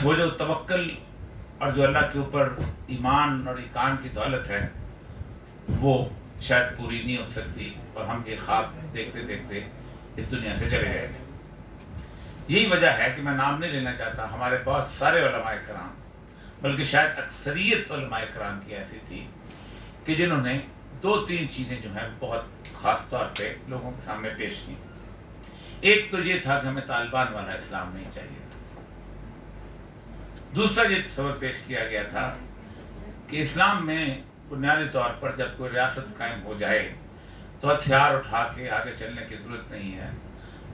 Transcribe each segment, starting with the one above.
وہ جو توکل اور جو اللہ کے اوپر ایمان اور ایقان کی دولت ہے وہ شاید پوری نہیں ہو سکتی، اور ہم یہ خواب دیکھتے دیکھتے اس دنیا سے چلے گئے۔ یہی وجہ ہے کہ میں نام نہیں لینا چاہتا، ہمارے بہت سارے علماء کرام، بلکہ شاید اکثریت علماء کرام کی ایسی تھی کہ جنہوں نے دو تین چیزیں جو ہیں بہت خاص طور پہ لوگوں کے سامنے پیش کی۔ ایک تو یہ تھا کہ ہمیں طالبان والا اسلام نہیں چاہیے، دوسرا یہ تصور پیش کیا گیا تھا کہ اسلام میں بنیادی طور پر جب کوئی ریاست قائم ہو جائے تو ہتھیار اٹھا کے آگے چلنے کی ضرورت نہیں ہے،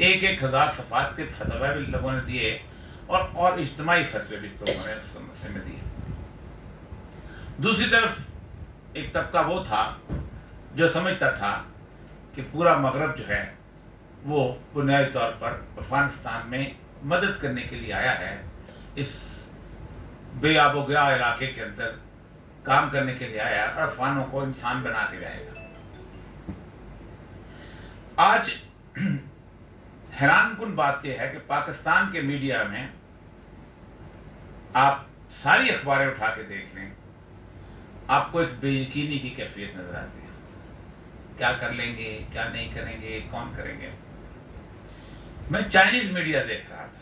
1,000 صفحات کے فتویٰ بھی لوگوں نے دیے اور اجتماعی فتوے بھی لوگوں نے اس مسئلے میں دیے۔ دوسری طرف ایک طبقہ وہ تھا جو سمجھتا تھا کہ پورا مغرب جو ہے وہ بنیادی طور پر افغانستان میں مدد کرنے کے لیے آیا ہے، اس بے آب و گیا علاقے کے اندر کام کرنے کے لیے آیا اور افغانوں کو انسان بنا کے جائے گا۔ آج حیران کن بات یہ ہے کہ پاکستان کے میڈیا میں آپ ساری اخباریں اٹھا کے دیکھ لیں، آپ کو ایک بے یقینی کی کیفیت نظر آتی ہے، کیا کر لیں گے، کیا نہیں کریں گے، کون کریں گے۔ میں چائنیز میڈیا دیکھ رہا تھا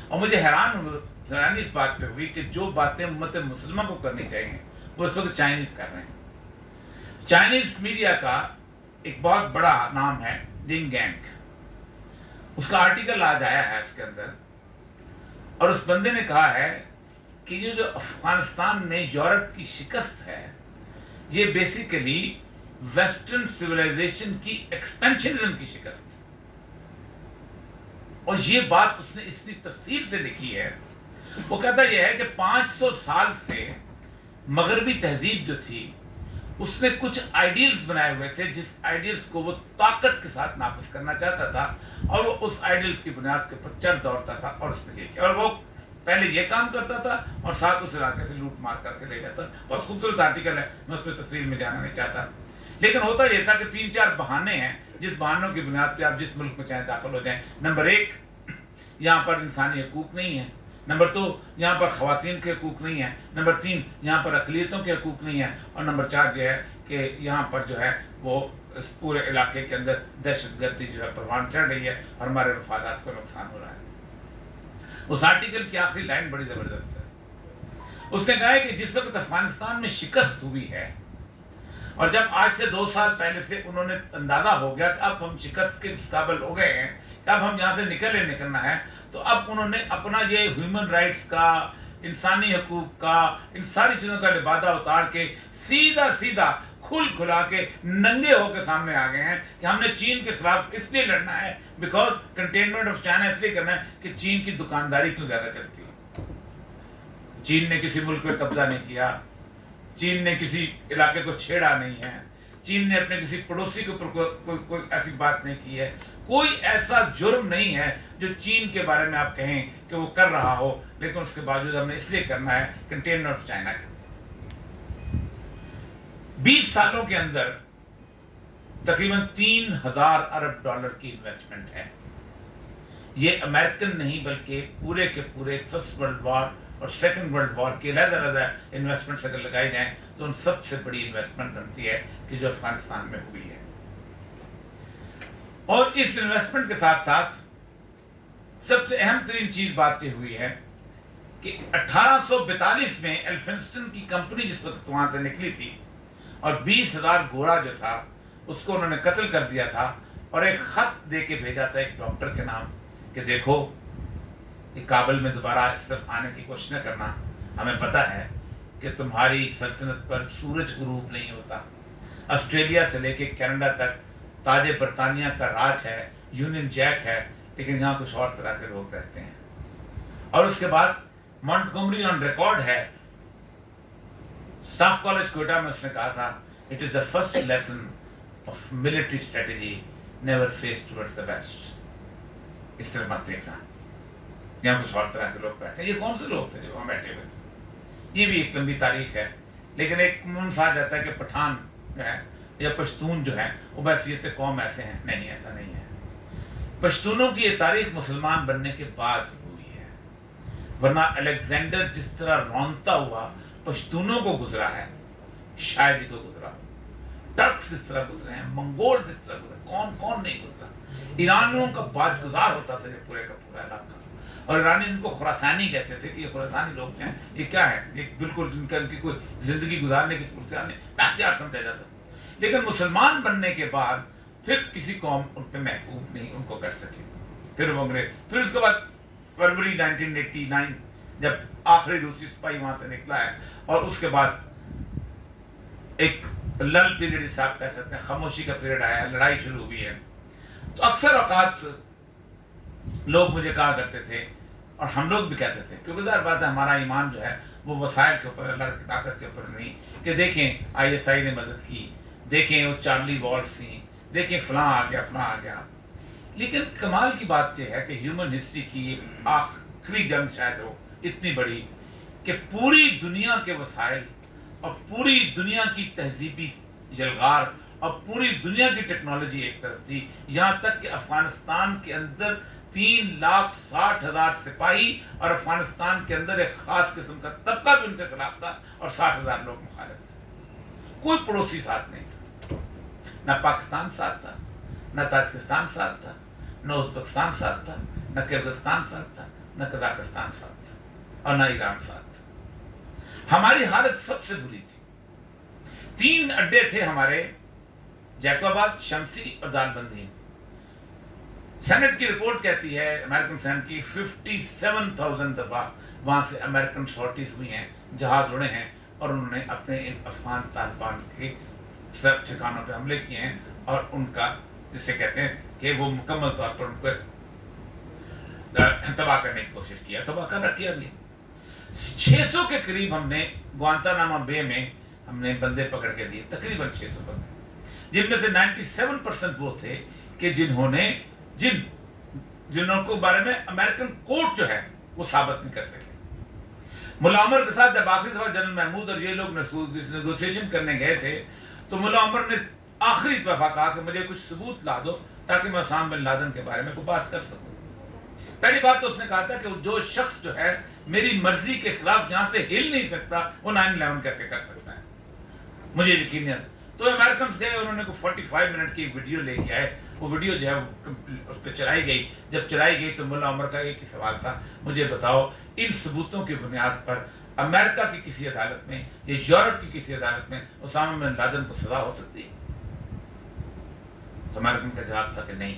اور مجھے حیرانی اس بات پہ ہوئی کہ جو باتیں امت مسلمہ کو کرنی چاہیے وہ اس وقت چائنیز کر رہے ہیں۔ چائنیز میڈیا کا ایک بہت بڑا نام ہے ڈنگ گینگ، اس کا آرٹیکل آج آیا ہے اس کے اندر، اور اس بندے نے کہا ہے کہ یہ جو افغانستان میں یورپ کی شکست ہے یہ بیسیکلی ویسٹرن سویلائزیشن کی ایکسپینشنزم کی شکست ہے، اور یہ بات اس نے اتنی تفصیل سے لکھی ہے۔ وہ کہتا یہ ہے کہ 500 سال سے مغربی تہذیب جو تھی اس نے کچھ آئیڈیلز بنائے ہوئے تھے جس آئیڈیلز کو وہ طاقت کے ساتھ نافذ کرنا چاہتا تھا، اور وہ اس آئیڈیلز کی بنیاد کے اوپر چڑھ دوڑتا تھا، اور اس نے یہ کیا، اور وہ پہلے یہ کام کرتا تھا اور ساتھ اس علاقے سے لوٹ مار کر کے لے جاتا۔ بہت خوبصورت آرٹیکل ہے، میں اس پہ تفصیل میں جانا نہیں چاہتا، لیکن ہوتا یہ تھا کہ 3-4 بہانے ہیں جس بہانوں کی بنیاد پہ آپ جس ملک میں چاہیں داخل ہو جائیں۔ نمبر 1، یہاں پر انسانی حقوق نہیں ہیں۔ نمبر 2، یہاں پر خواتین کے حقوق نہیں ہیں۔ نمبر 3، یہاں پر اقلیتوں کے حقوق نہیں ہیں۔ اور نمبر 4 یہ ہے کہ یہاں پر جو ہے وہ اس پورے علاقے کے اندر دہشت گردی جو ہے پروان چڑھ رہی ہے اور ہمارے مفادات کو نقصان ہو رہا ہے۔ اس آرٹیکل کی آخری لائن بڑی زبردست ہے، اس نے کہا ہے کہ جس وقت افغانستان میں شکست ہوئی ہے اور جب آج سے 2 سال پہلے سے انہوں نے اندازہ ہو گیا کہ اب ہم شکست کے اس قابل ہو گئے ہیں کہ اب ہم یہاں سے نکلنا ہے، تو اب انہوں نے اپنا یہ ہیومن رائٹس کا، انسانی حقوق کا، ان ساری چیزوں کا لبادہ اتار کے سیدھا کھلا کے ننگے ہو کے سامنے آ گئے ہیں کہ ہم نے چین کے خلاف اس لیے لڑنا ہے بیکاز کنٹینمنٹ آف چائنا اس لیے کرنا ہے کہ چین کی دکانداری کیوں زیادہ چلتی ہے۔ چین نے کسی ملک پہ قبضہ نہیں کیا، چین نے کسی علاقے کو چھیڑا نہیں ہے، چین نے اپنے کسی پڑوسی کے اوپر کوئی ایسی بات نہیں کی ہے، کوئی ایسا جرم نہیں ہے جو چین کے بارے میں آپ کہیں کہ وہ کر رہا ہو، لیکن اس کے باوجود ہم نے اس لیے کرنا ہے کنٹینر آف چائنا کے۔ 20 سالوں کے اندر تقریباً 3000 ارب ڈالر کی انویسٹمنٹ ہے۔ یہ امریکن نہیں بلکہ پورے کے پورے فرسٹ ورلڈ وار اور سیکنڈ ورلڈ وار کے علیحدہ انویسٹمنٹس اگر لگائی جائیں تو ان سب سے بڑی انویسٹمنٹ بنتی ہے کہ جو افغانستان میں ہوئی ہے۔ اور اس انویسٹمنٹ کے ساتھ ساتھ سب سے اہم ترین چیز بات یہ ہوئی ہے کہ 1842 میں ایلفنسٹن کی کمپنی جس وقت وہاں سے نکلی تھی اور 20,000 گھوڑا جو تھا اس کو انہوں نے قتل کر دیا تھا، اور ایک خط دے کے بھیجا تھا ایک ڈاکٹر کے نام کہ دیکھو کہ کابل میں دوبارہ اس طرف آنے کی کوشش نہ کرنا، ہمیں پتہ ہے کہ تمہاری سلطنت پر سورج غروب نہیں ہوتا، آسٹریلیا سے لے کے کینیڈا تک تاج برطانیہ کا راج ہے، یونین جیک ہے، لیکن یہاں کچھ اور طرح کے لوگ رہتے ہیں۔ اور اس کے بعد مونٹگومری آن ریکارڈ ہے، اسٹاف کالج کوئٹہ میں اس نے کہا تھا it is the first lesson of military strategy never face towards the west. اس طرح مت دیکھنا، یہاں کچھ اور طرح کے لوگ بیٹھے ہیں۔ یہ کون سے لوگ تھے جو وہاں بیٹھے ہوئے تھے؟ یہ بھی ایک لمبی تاریخ ہے، لیکن ایک منص آ جاتا ہے کہ پٹھان جو ہے یا پشتون جو ہے وہ بحیثیت قوم ایسے ہیں، نہیں ایسا نہیں ہے۔ پشتونوں کی یہ تاریخ مسلمان بننے کے بعد ہوئی ہے۔ ورنہ الیگزینڈر جس طرح رونتا ہوا پشتونوں کو گزرا ہے شاید ہی کو گزرا ہو. ٹرکس اس طرح گزرے ہیں, منگول اس طرح گزرے, کون نہیں گزرا. ایرانیوں کا باج گزار ہوتا تھا یہ پورے کا پورا علاقہ, اور ایرانی ان کو خراسانی کہتے تھے کہ یہ خراسانی لوگ ہیں, یہ کیا ہے, یہ بالکل ان کی کوئی زندگی گزارنے کی صورتحال نہیں, بیکیارڈ سمجھا جاتا تھا. لیکن مسلمان بننے کے بعد پھر کسی قوم ان پہ محبوب نہیں ان کو کر سکے. پھر وہ انگریز, پھر اس کے بعد فروری 1989 جب آخری روسی سپاہی وہاں سے نکلا ہے, اور اس کے بعد ایک لل پیریڈ جسے آپ کہہ سکتے ہیں, خاموشی کا پیریڈ آیا ہے, لڑائی شروع ہوئی ہے. تو اکثر اوقات لوگ مجھے کہا کرتے تھے, اور ہم لوگ بھی کہتے تھے, کیونکہ ظاہر بات ہے ہمارا ایمان جو ہے وہ وسائل کے اوپر, اللہ کی طاقت کے اوپر نہیں, کہ دیکھیں ISI نے مدد کی, دیکھیں وہ چارلی والس تھیں, دیکھیں فلاں آ گیا. لیکن کمال کی بات یہ ہے کہ ہیومن ہسٹری کی آخری جنگ شاید ہو اتنی بڑی کہ پوری دنیا کے وسائل اور پوری دنیا کی تہذیبی یلغار اور پوری دنیا کی ٹیکنالوجی ایک طرف تھی, یہاں تک کہ افغانستان کے اندر 3,60,000 سپاہی, اور افغانستان کے اندر ایک خاص قسم کا طبقہ بھی ان کے خلاف تھا, اور 60,000 لوگ مخالف تھے. کوئی پڑوسی ساتھ نہیں تھا, نہ پاکستان ساتھ تھا, نہ تاجکستان ساتھ تھا, نہ ازبکستان ساتھ تھا, نہ کرغزستان ساتھ تھا, نہ قزاقستان ساتھ تھا, اور نہ ایران ساتھ تھا. ہماری حالت سب سے بری تھی. 3 اڈے تھے ہمارے, جیکو آباد, شمسی اور دال بندی. سینٹ کی رپورٹ کہتی ہے, امریکن سینٹ کی, 57,000 دفعہ وہاں سے امریکن سارٹیز ہوئی ہیں, جہاز اڑے ہیں, اور انہوں نے اپنے افغان طالبان کے سب ٹھکانوں پہ حملے کیے ہیں, اور ان کا جسے کہتے ہیں کہ وہ مکمل طور پر ان کو تباہ کرنے کی کوشش کیا, تباہ کر رکھا بھی. 600 کے قریب ہم نے گوانتانامو بے میں ہم نے بندے پکڑ کے دیے, تقریباً 600 بندے, جن میں سے 97% وہ تھے کہ جنہوں کو بارے میں امریکن کورٹ جو ہے وہ ثابت نہیں کر سکے. ملا عمر کے ساتھ جب آخری دفعہ جنرل محمود اور یہ لوگ نیگوسیشن کرنے گئے تھے, تو ملا عمر نے آخری دفعہ کہا کہ مجھے کچھ ثبوت لا دو تاکہ میں اسامہ بن لادن کے بارے میں کوئی بات کر سکوں. پہلی بات تو اس نے کہا تھا کہ جو شخص جو ہے میری مرضی کے خلاف یہاں سے ہل نہیں سکتا, وہ 9/11 کیسے کر سکتا ہے, مجھے یقین نہیں. تو امریکنز گئے, انہوں نے کوئی 45 منٹ کی ویڈیو لے کے آئے. وہ ویڈیو جو ہے اس پہ چلائی گئی. جب چلائی گئی تو ملا عمر کا ایک ہی سوال تھا, مجھے بتاؤ ان ثبوتوں کی بنیاد پر امریکہ کی کسی عدالت میں یا یورپ کی کسی عدالت میں اسامہ بن لادن کو سزا ہو سکتی ہے؟ تو امریکن کا جواب تھا کہ نہیں.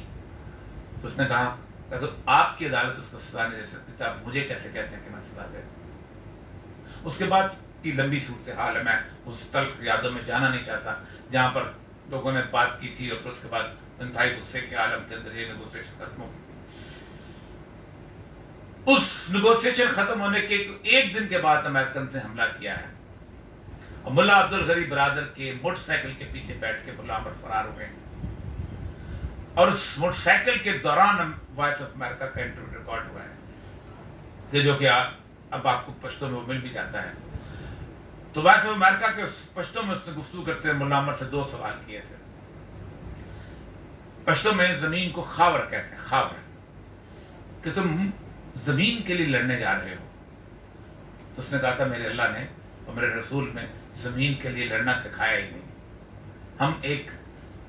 تو اس نے کہا اگر آپ کی عدالت اس کو سزا نہیں دے سکتی تو آپ مجھے کیسے کہتے ہیں کہ میں سزا دے دوں؟ اس کے بعد کی لمبی صورتحال ہے, میں اس تلخ یادوں میں جانا نہیں چاہتا جہاں پر لوگوں نے بات کی تھی, اور پھر اس کے بعد انتہائی غصے کے عالم کے اندر یہ نیگوسیشن ختم ہو گئی. اس نیگوسیشن ختم ہونے کے ایک دن کے بعد امریکن سے حملہ کیا ہے, اور ملا عبدالغنی برادر کے موٹر سائیکل کے پیچھے بیٹھ کے ملا عمر فرار ہوئے, اور اس موٹر سائیکل کے دوران وائس آف امریکہ کا انٹرویو ریکارڈ ہوا ہے, کہ جو کہ اب آپ کو پشتوں میں مل بھی جاتا ہے. تو وائس آف امریکہ کے پشتوں میں اس نے گفتگو کرتے ہوئے ملا عمر سے 2 سوال کیے تھے. پشتوں میں زمین کو خاور کہتے ہیں, خاور, کہ تم زمین کے لیے لڑنے جا رہے ہو. تو اس نے کہا تھا میرے اللہ نے اور میرے رسول میں زمین کے لیے لڑنا سکھایا ہی نہیں, ہم ایک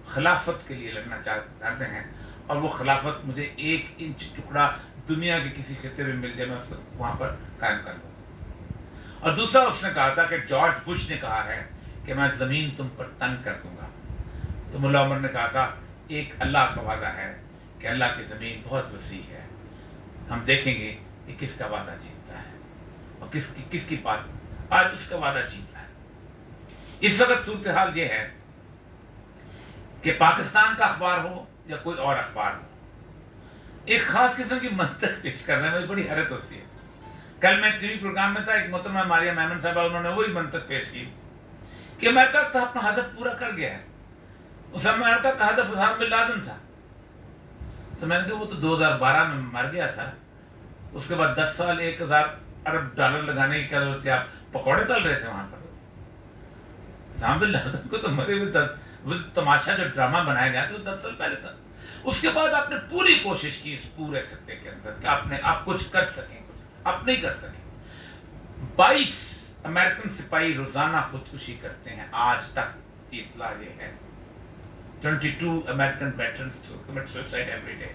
خلافت کے لیے لڑنا چاہتے ہیں, اور وہ خلافت مجھے 1 انچ ٹکڑا دنیا کے کسی خطے میں مل جائے, میں اس کو وہاں پر قائم کر دوں. اور دوسرا اس نے کہا تھا کہ جارج بش نے کہا ہے کہ میں زمین تم پر تنگ کر دوں گا. تو ملا عمر نے کہا تھا ایک اللہ کا وعدہ ہے کہ اللہ کی زمین بہت وسیع ہے, ہم دیکھیں گے کہ کس کا وعدہ جیتتا ہے اور کس کی بات آج اس کا وعدہ جیتا ہے. اس وقت صورتحال یہ ہے کہ پاکستان کا اخبار ہو یا کوئی اور اخبار ہو, ایک خاص قسم کی منطق پیش کرنے میں بڑی حیرت ہوتی ہے. کل میں ٹی وی پروگرام میں تھا, ایک محترمہ ماریہ میمن صاحبہ, انہوں نے وہی منطق پیش کی کہ امریکہ تو اپنا ہدف پورا کر گیا ہے. اس امریکہ کا ہدف اسامہ بن لادن تھا. تو میں نے کہا وہ تو 2012 میں مر گیا تھا, اس کے بعد 10 سال 1,000 ارب ڈالر لگانے کی کیا ضرورت تھی, آپ پکوڑے تل رہے تھے وہاں پر. اسامہ بن لادن کو تو مرے ہوئے وہ تماشا جو ڈرامہ بنایا گیا تو 10 سال پہلے تھا. اس کے بعد آپ نے پوری کوشش کی اس پورے خطے کے اندر کہ آپ کچھ کر سکیں, آپ نہیں کر سکے. 22 امریکن سپاہی روزانہ خودکشی کرتے ہیں آج تک، یہ اطلاع یہ ہے. 22 American veterans commit suicide every day.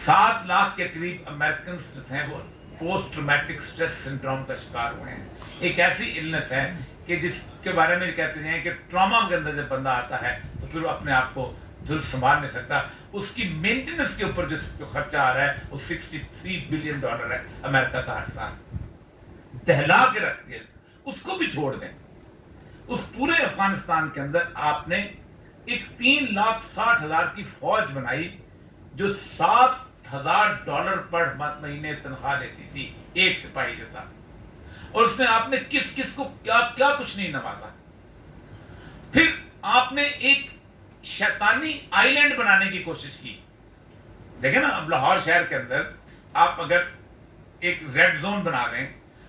7 lakh کے قریب امریکنز جو ہیں وہ پوسٹ ٹرومیٹک سٹریس سنڈروم کا شکار ہوئے ہیں. ایک ایسی النس ہے کہ جس کے بارے میں کہتے ہیں کہ ٹراما کے اندر جب بندہ آتا ہے تو پھر وہ اپنے آپ کو درست سنبھال نہیں سکتا. اس کی مینٹیننس کے اوپر جو خرچہ آ رہا ہے وہ $63 بلین ہے امریکہ کا ہر سال. دہلا کے رکھ دیا. اس کو بھی چھوڑ دیں. اس پورے افغانستان کے اندر آپ نے ایک $3,60,000 کی فوج بنائی جو $7,000 پر مہینے تنخواہ لیتی تھی ایک سپاہی جو تھا. اور اس میں آپ نے کس کس کو کیا کیا کچھ نہیں نوازا. پھر آپ نے ایک شیطانی آئی لینڈ بنانے کی کوشش کی. دیکھیں نا اب لاہور شہر کے اندر آپ اگر ایک ریڈ زون بنا دیں،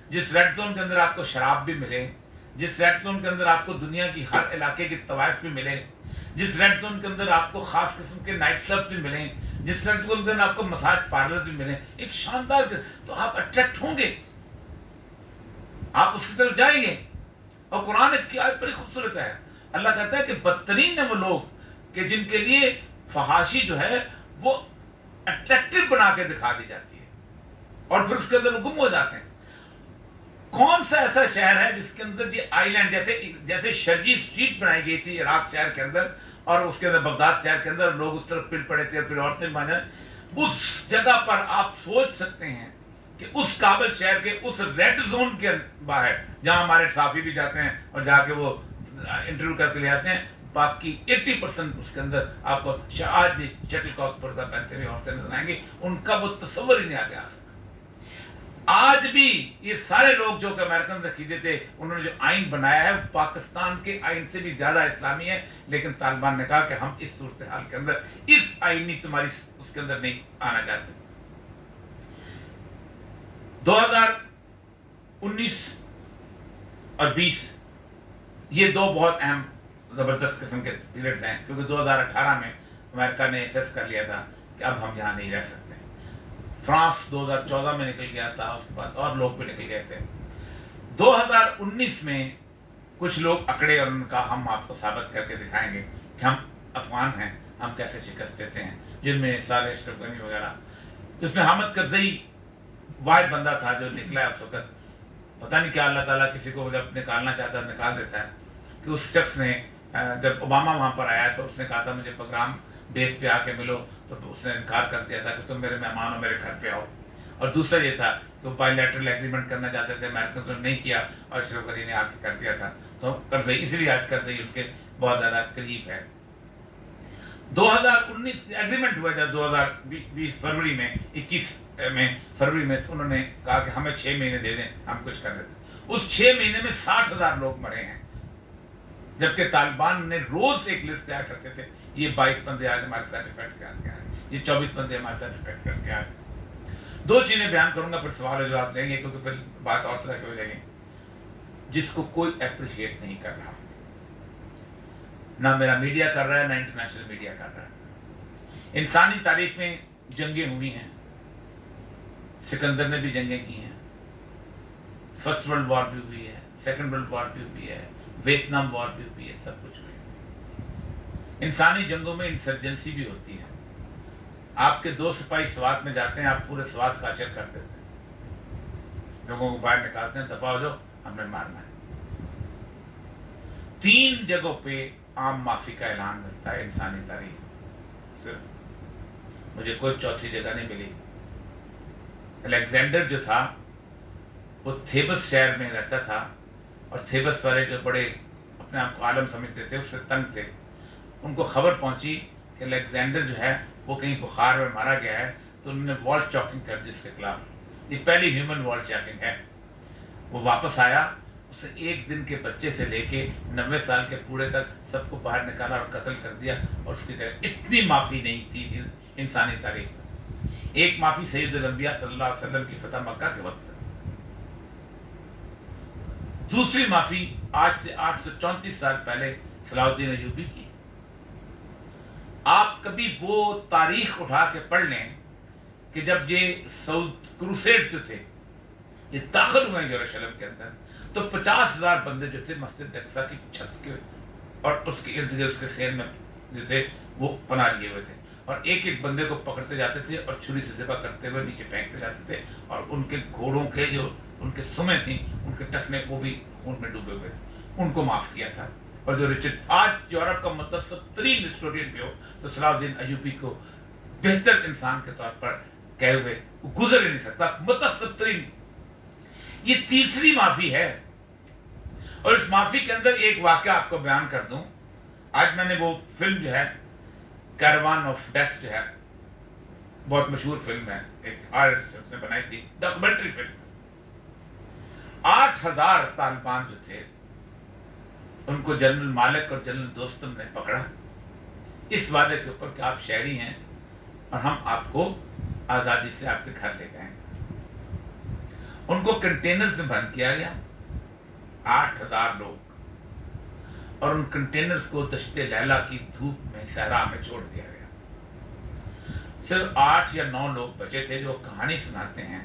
جس ریڈ زون کے اندر آپ کو شراب بھی ملے، جس ریڈ زون کے اندر آپ کو دنیا کی ہر علاقے کی طوائف بھی ملے، جس ریڈ زون کے اندر آپ کو خاص قسم کے نائٹ کلب بھی ملیں، جس ریڈ زون کے اندر آپ کو مساج پارلر بھی ملیں، ایک شاندار، تو آپ اٹریکٹ ہوں گے، آپ اس کی طرف جائیں گے. اور قرآن کی آیت بڑی خوبصورت ہے. اللہ کہتا ہے کہ بدترین ہیں وہ لوگ کہ جن کے لیے فحاشی جو ہے وہ اٹریکٹیو بنا کے دکھا دی جاتی ہے اور پھر اس کے اندر وہ گم ہو جاتے ہیں. کون سا ایسا شہر ہے جس کے اندر یہ آئی لینڈ جیسے شرجی اسٹریٹ بنائی گئی تھی عراق شہر کے اندر اور اس کے اندر بغداد شہر کے اندر لوگ اس طرف پل پڑے تھے اور پھر عورتیں باندھیں، اس جگہ پر آپ سوچ سکتے ہیں کہ اس کابل شہر کے اس ریڈ زون کے باہر جہاں ہمارے صحافی بھی جاتے ہیں اور جا کے وہ انٹرویو کر کے لے آتے ہیں، باقی 80% اس کے اندر آپ کو آج بھی شٹل کاک پردہ پہنتے ہوئے عورتیں نظر آئیں گی. ان کا وہ تصور ہی نہیں آگے آ سکتا. آج بھی یہ سارے لوگ جو کہ امریکن عقیدے تھے انہوں نے جو آئین بنایا ہے وہ پاکستان کے آئین سے بھی زیادہ اسلامی ہے، لیکن طالبان نے کہا کہ ہم اس صورتحال کے اندر اس آئینی تمہاری اس کے اندر نہیں آنا چاہتے. 2019 اور 20 یہ دو بہت اہم زبردست قسم کے پیریڈز ہیں، کیونکہ 2018 میں امریکہ نے اسیس کر لیا تھا کہ اب ہم یہاں نہیں رہ سکتے. فرانس 2014 میں نکل گیا تھا، اس کے بعد اور لوگ بھی نکل گئے تھے. 2019 میں کچھ لوگ اکڑے اور ان کا ہم آپ کو ثابت کر کے دکھائیں گے کہ ہم افغان ہیں، ہم کیسے شکست دیتے ہیں، جن میں صالح اشرف غنی وغیرہ. اس میں حامد کرزئی واحد بندہ تھا جو نکلا ہے اس وقت. پتہ نہیں کیا اللہ تعالیٰ کسی کو جب نکالنا چاہتا ہے نکال دیتا ہے. کہ اس شخص نے جب اوباما وہاں پر آیا تو اس نے کہا تھا مجھے پروگرام بیس پہ آ کے ملو، تو اس نے انکار کر دیا تھا کہ تم میرے مہمان ہو، میرے گھر پہ آؤ. اور دوسرا یہ تھا کہ وہ بائی لیٹرل ایگریمنٹ کرنا چاہتے تھے، امریکنز نے نہیں کیا اور اشرف غنی نے آ کے کر دیا تھا. تو کرزئی اس لیے آج کرزئی ان کے بہت زیادہ قریب ہے. 2019 ایگریمنٹ ہوا تھا 2020 فروری میں 21 میں فروری میں انہوں نے کہا کہ ہمیں 6 مہینے دے دیں، ہم کچھ کر دیتے. اس 6 مہینے میں 60,000 لوگ مرے ہیں، جبکہ طالبان نے روز ایک لسٹ تیار کرتے تھے، یہ 22 بندے آج ہمارے سرٹیفکیٹ کر کے آئے، یہ 24 بندے ہمارے سرٹیفکیٹ کر کے آئے. 2 چیزیں بیان کروں گا پھر سوال و جواب دیں گے کیونکہ پھر بات اور طرح کی ہو جائے گی. جس کو کوئی اپریشیٹ نہیں کر رہا، نہ میرا میڈیا کر رہا ہے نہ انٹرنیشنل میڈیا کر رہا ہے. انسانی تاریخ میں جنگیں ہوئی ہیں، سکندر نے بھی جنگیں کی ہیں، فرسٹ ورلڈ وار بھی ہوئی ہے، سیکنڈ ورلڈ وار بھی ہوئی ہے، ویتنام وار بھی ہوئی ہے، سب کچھ ہوئی ہے. انسانی جنگوں میں انسرجنسی بھی ہوتی ہے. آپ کے 2 سپاہی سوات میں جاتے ہیں، آپ پورے سوات کا اشر کر دیتے ہیں، لوگوں کو باہر نکالتے ہیں، دفاع ہو جاؤ ہم نے مارنا ہے. 3 جگہوں پہ عام معافی کا اعلان ملتا ہے انسانی تاریخ. صرف مجھے کوئی چوتھی جگہ نہیں ملی. الیگزینڈر جو تھا وہ تھیبس شہر میں رہتا تھا اور تھیبس والے جو بڑے اپنے آپ کو عالم سمجھتے تھے اس سے تنگ تھے. ان کو خبر پہنچی کہ الیگزینڈر جو ہے وہ کہیں بخار میں مارا گیا ہے، تو انہوں نے وال چاکنگ کر دی اس کے خلاف. یہ پہلی ہیومن وال چاکنگ ہے. وہ واپس آیا، اسے 1 دن کے بچے سے لے کے 90 سال کے بوڑھے تک سب کو باہر نکالا اور قتل کر دیا. اور اس کی جگہ اتنی معافی نہیں تھی انسانی تاریخ میں. ایک معافی سید الانبیاء صلی اللہ علیہ وسلم کی فتح مکہ کے وقت. دوسری معافی آج سے 834 سال پہلے صلاح الدین ایوبی کی. آپ کبھی وہ تاریخ اٹھا کے پڑھ لیں کہ جب یہ سعود کروسیڈز جو تھے یہ داخل ہوئے ہیں یروشلم کے اندر، تو 50,000 بندے جو تھے مسجد اقصیٰ کی چھت کے اور اس کے ارد گرد اس کے سین میں جو تھے وہ پناہ لیے ہوئے تھے، اور ایک ایک بندے کو پکڑتے جاتے تھے اور چھری سے ذبح کرتے ہوئے نیچے پھینکتے جاتے تھے، اور ان کے گھوڑوں کے جو ان کے سمیں تھیں، ان کے ٹخنے وہ بھی خون میں ڈوبے ہوئے تھے، ان کو معاف کیا تھا۔ اور جو آج یورپ کا متوسط ترین ہسٹورین بھی ہو تو صلاح الدین ایوبی کو بہتر انسان کے طور پر کہے ہوئے وہ گزر ہی نہیں سکتا، متوسط ترین۔ یہ تیسری معافی ہے، اور اس معافی کے اندر ایک واقعہ آپ کو بیان کر دوں۔ آج میں نے وہ فلم جو ہے کیروان آف ڈیتھ جو ہے، بہت مشہور فلم ہے، ایک آرٹسٹ اس نے بنائی تھی، ڈاکومنٹری فلم۔ 8,000 طالبان جو تھے ان کو جنرل مالک اور جنرل دوستم نے پکڑا اس وعدے کے اوپر کہ آپ شہری ہیں اور ہم آپ کو آزادی سے آپ کے گھر لے جائیں گے۔ ان کو کنٹینرز میں بند کیا گیا، 8,000 لوگ، اور ان کنٹینرز کو دشت لیلا کی دھوپ میں صحرا میں چھوڑ دیا گیا۔ صرف 8 یا 9 لوگ بچے تھے جو کہانی سناتے ہیں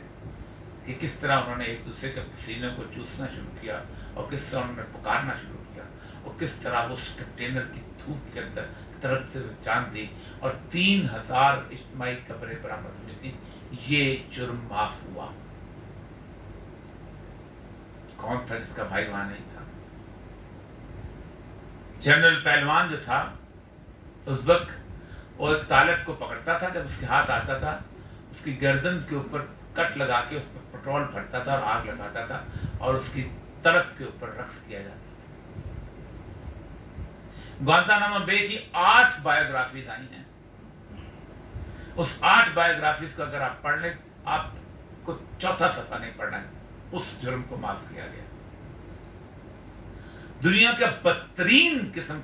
کہ کس طرح انہوں نے ایک دوسرے کے پسینے کو چوسنا شروع کیا، اور کس طرح انہوں نے پکارنا شروع کیا، اور کس طرح اس کنٹینر کی دھوپ کے اندر تڑپتے ہوئے جان دی، اور 3,000 اجتماعی قبریں برآمد ہوئی تھی۔ یہ جرم معاف ہوا۔ کون تھا جس کا بھائی وہاں نہیں تھا؟ جنرل پہلوان جو تھا اس وقت وہ ایک طالب کو پکڑتا تھا، جب اس کے ہاتھ آتا تھا اس کی گردن کے اوپر کٹ لگا کے اس میں پٹرول بھرتا تھا اور آگ لگاتا تھا، اور اس کی تڑپ کے اوپر رقص کیا جاتا تھا۔ گوانتانامو بے کی 8 بایوگرافیز آئی ہیں۔ اس 8 بایوگرافیز کو اگر آپ پڑھ لیں، آپ کو چوتھا صفحہ نہیں پڑھنا ہے، اس جرم کو معاف کیا گیا۔ دنیا کا بدترین قسم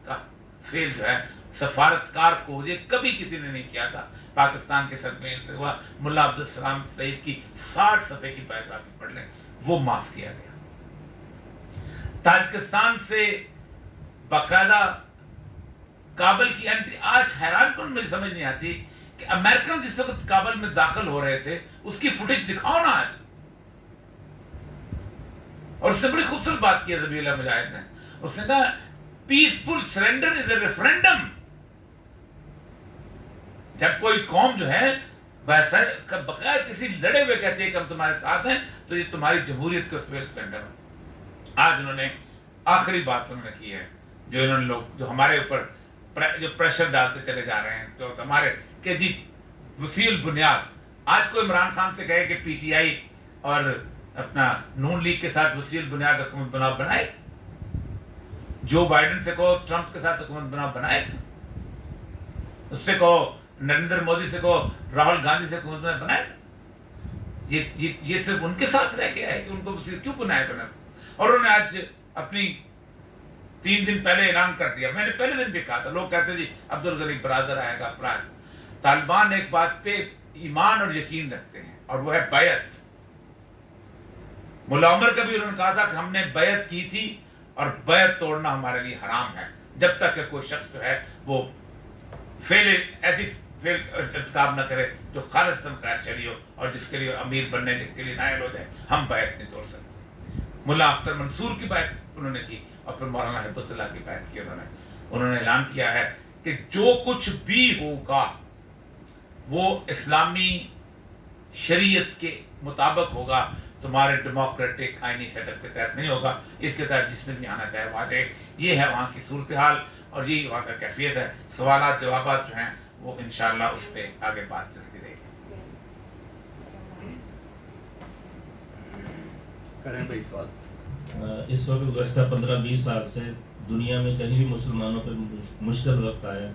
کا فیل جو ہے سفارتکار کو، یہ کبھی کسی نے نہیں کیا تھا، پاکستان کے سرزمین سے ہوا۔ ملا عبدالسلام سعید کی 60 صفحے کی بایوگرافی پڑھ لیں، وہ معاف کیا گیا۔ تاجکستان سے باقاعدہ کابل کی انٹری، آج حیران کن مجھے سمجھ نہیں آتی کہ امریکن جس وقت کابل میں داخل ہو رہے تھے اس کی فوٹیج دکھاؤ نا آج۔ اور اس نے بڑی خوبصورت بات کی ہے ذبیح اللہ مجاہد نے، اس نے کہا پیسفل سرنڈر از اے ریفرینڈم۔ جب کوئی قوم جو ہے بغیر کسی لڑے ہوئے کہتی ہے کہ ہم تمہارے ساتھ ہیں، تو یہ تمہاری جمہوریت کے اس پہ سرنڈر ہے۔ آج انہوں نے آخری بات انہوں نے کی ہے، جو انہوں نے لوگ جو ہمارے اوپر جو پریشر ڈالتے چلے جا رہے ہیں، جو ہمارے کہ جی وسیع البنیاد، آج کوئی عمران خان سے کہے کہ پی ٹی آئی اور اپنا نون لیگ کے ساتھ وسیع البنیاد حکومت بنائے، جو بائیڈن سے کہو ٹرمپ کے ساتھ حکومت بنائے، اس سے کہو نریندر مودی سے کہو راہل گاندھی سے حکومت بنائے، یہ صرف ان کے ساتھ رہ گیا ہے کہ ان کو کیوں بنائے بنا۔ اور انہوں نے آج اپنی 3 دن پہلے اعلان کر دیا، میں نے پہلے دن بھی کہا تھا، لوگ کہتے جی عبدالغنی برادر آئے گا افراد۔ طالبان ایک بات پہ ایمان اور یقین رکھتے ہیں، اور وہ ہے بیعت۔ ملا عمر کا بھی انہوں نے کہا تھا کہ ہم نے بیعت کی تھی اور بیعت توڑنا ہمارے لیے حرام ہے، جب تک کہ کوئی شخص جو ہے وہ ایسی فعل ارتکاب نہ کرے جو خالصتاً غیر شرعی ہو، اور جس کے لیے امیر بننے کے لیے نائل ہو جائے، ہم بیعت نہیں توڑ سکتے۔ ملا اختر منصور کی بیعت انہوں نے کی، اور پھر مولانا ہبت اللہ کی بیعت کی انہوں نے اعلان کیا ہے کہ جو کچھ بھی ہوگا وہ اسلامی شریعت کے مطابق ہوگا، تمہارے ڈیموکریٹک آئینی سیٹ اپ کے تحت نہیں ہوگا، اس کے تحت جس میں بھی آنا چاہے وہاں جائے۔ یہ ہے وہاں کی صورتحال اور یہی وہاں کا کیفیت ہے۔ سوالات جوابات جو ہیں وہ انشاءاللہ اس پہ آگے بات چلتی رہے گی۔ کریں بھائی سوال۔ اس وقت گزشتہ 15-20 سال سے دنیا میں کہیں بھی مسلمانوں پر مشکل وقت آیا،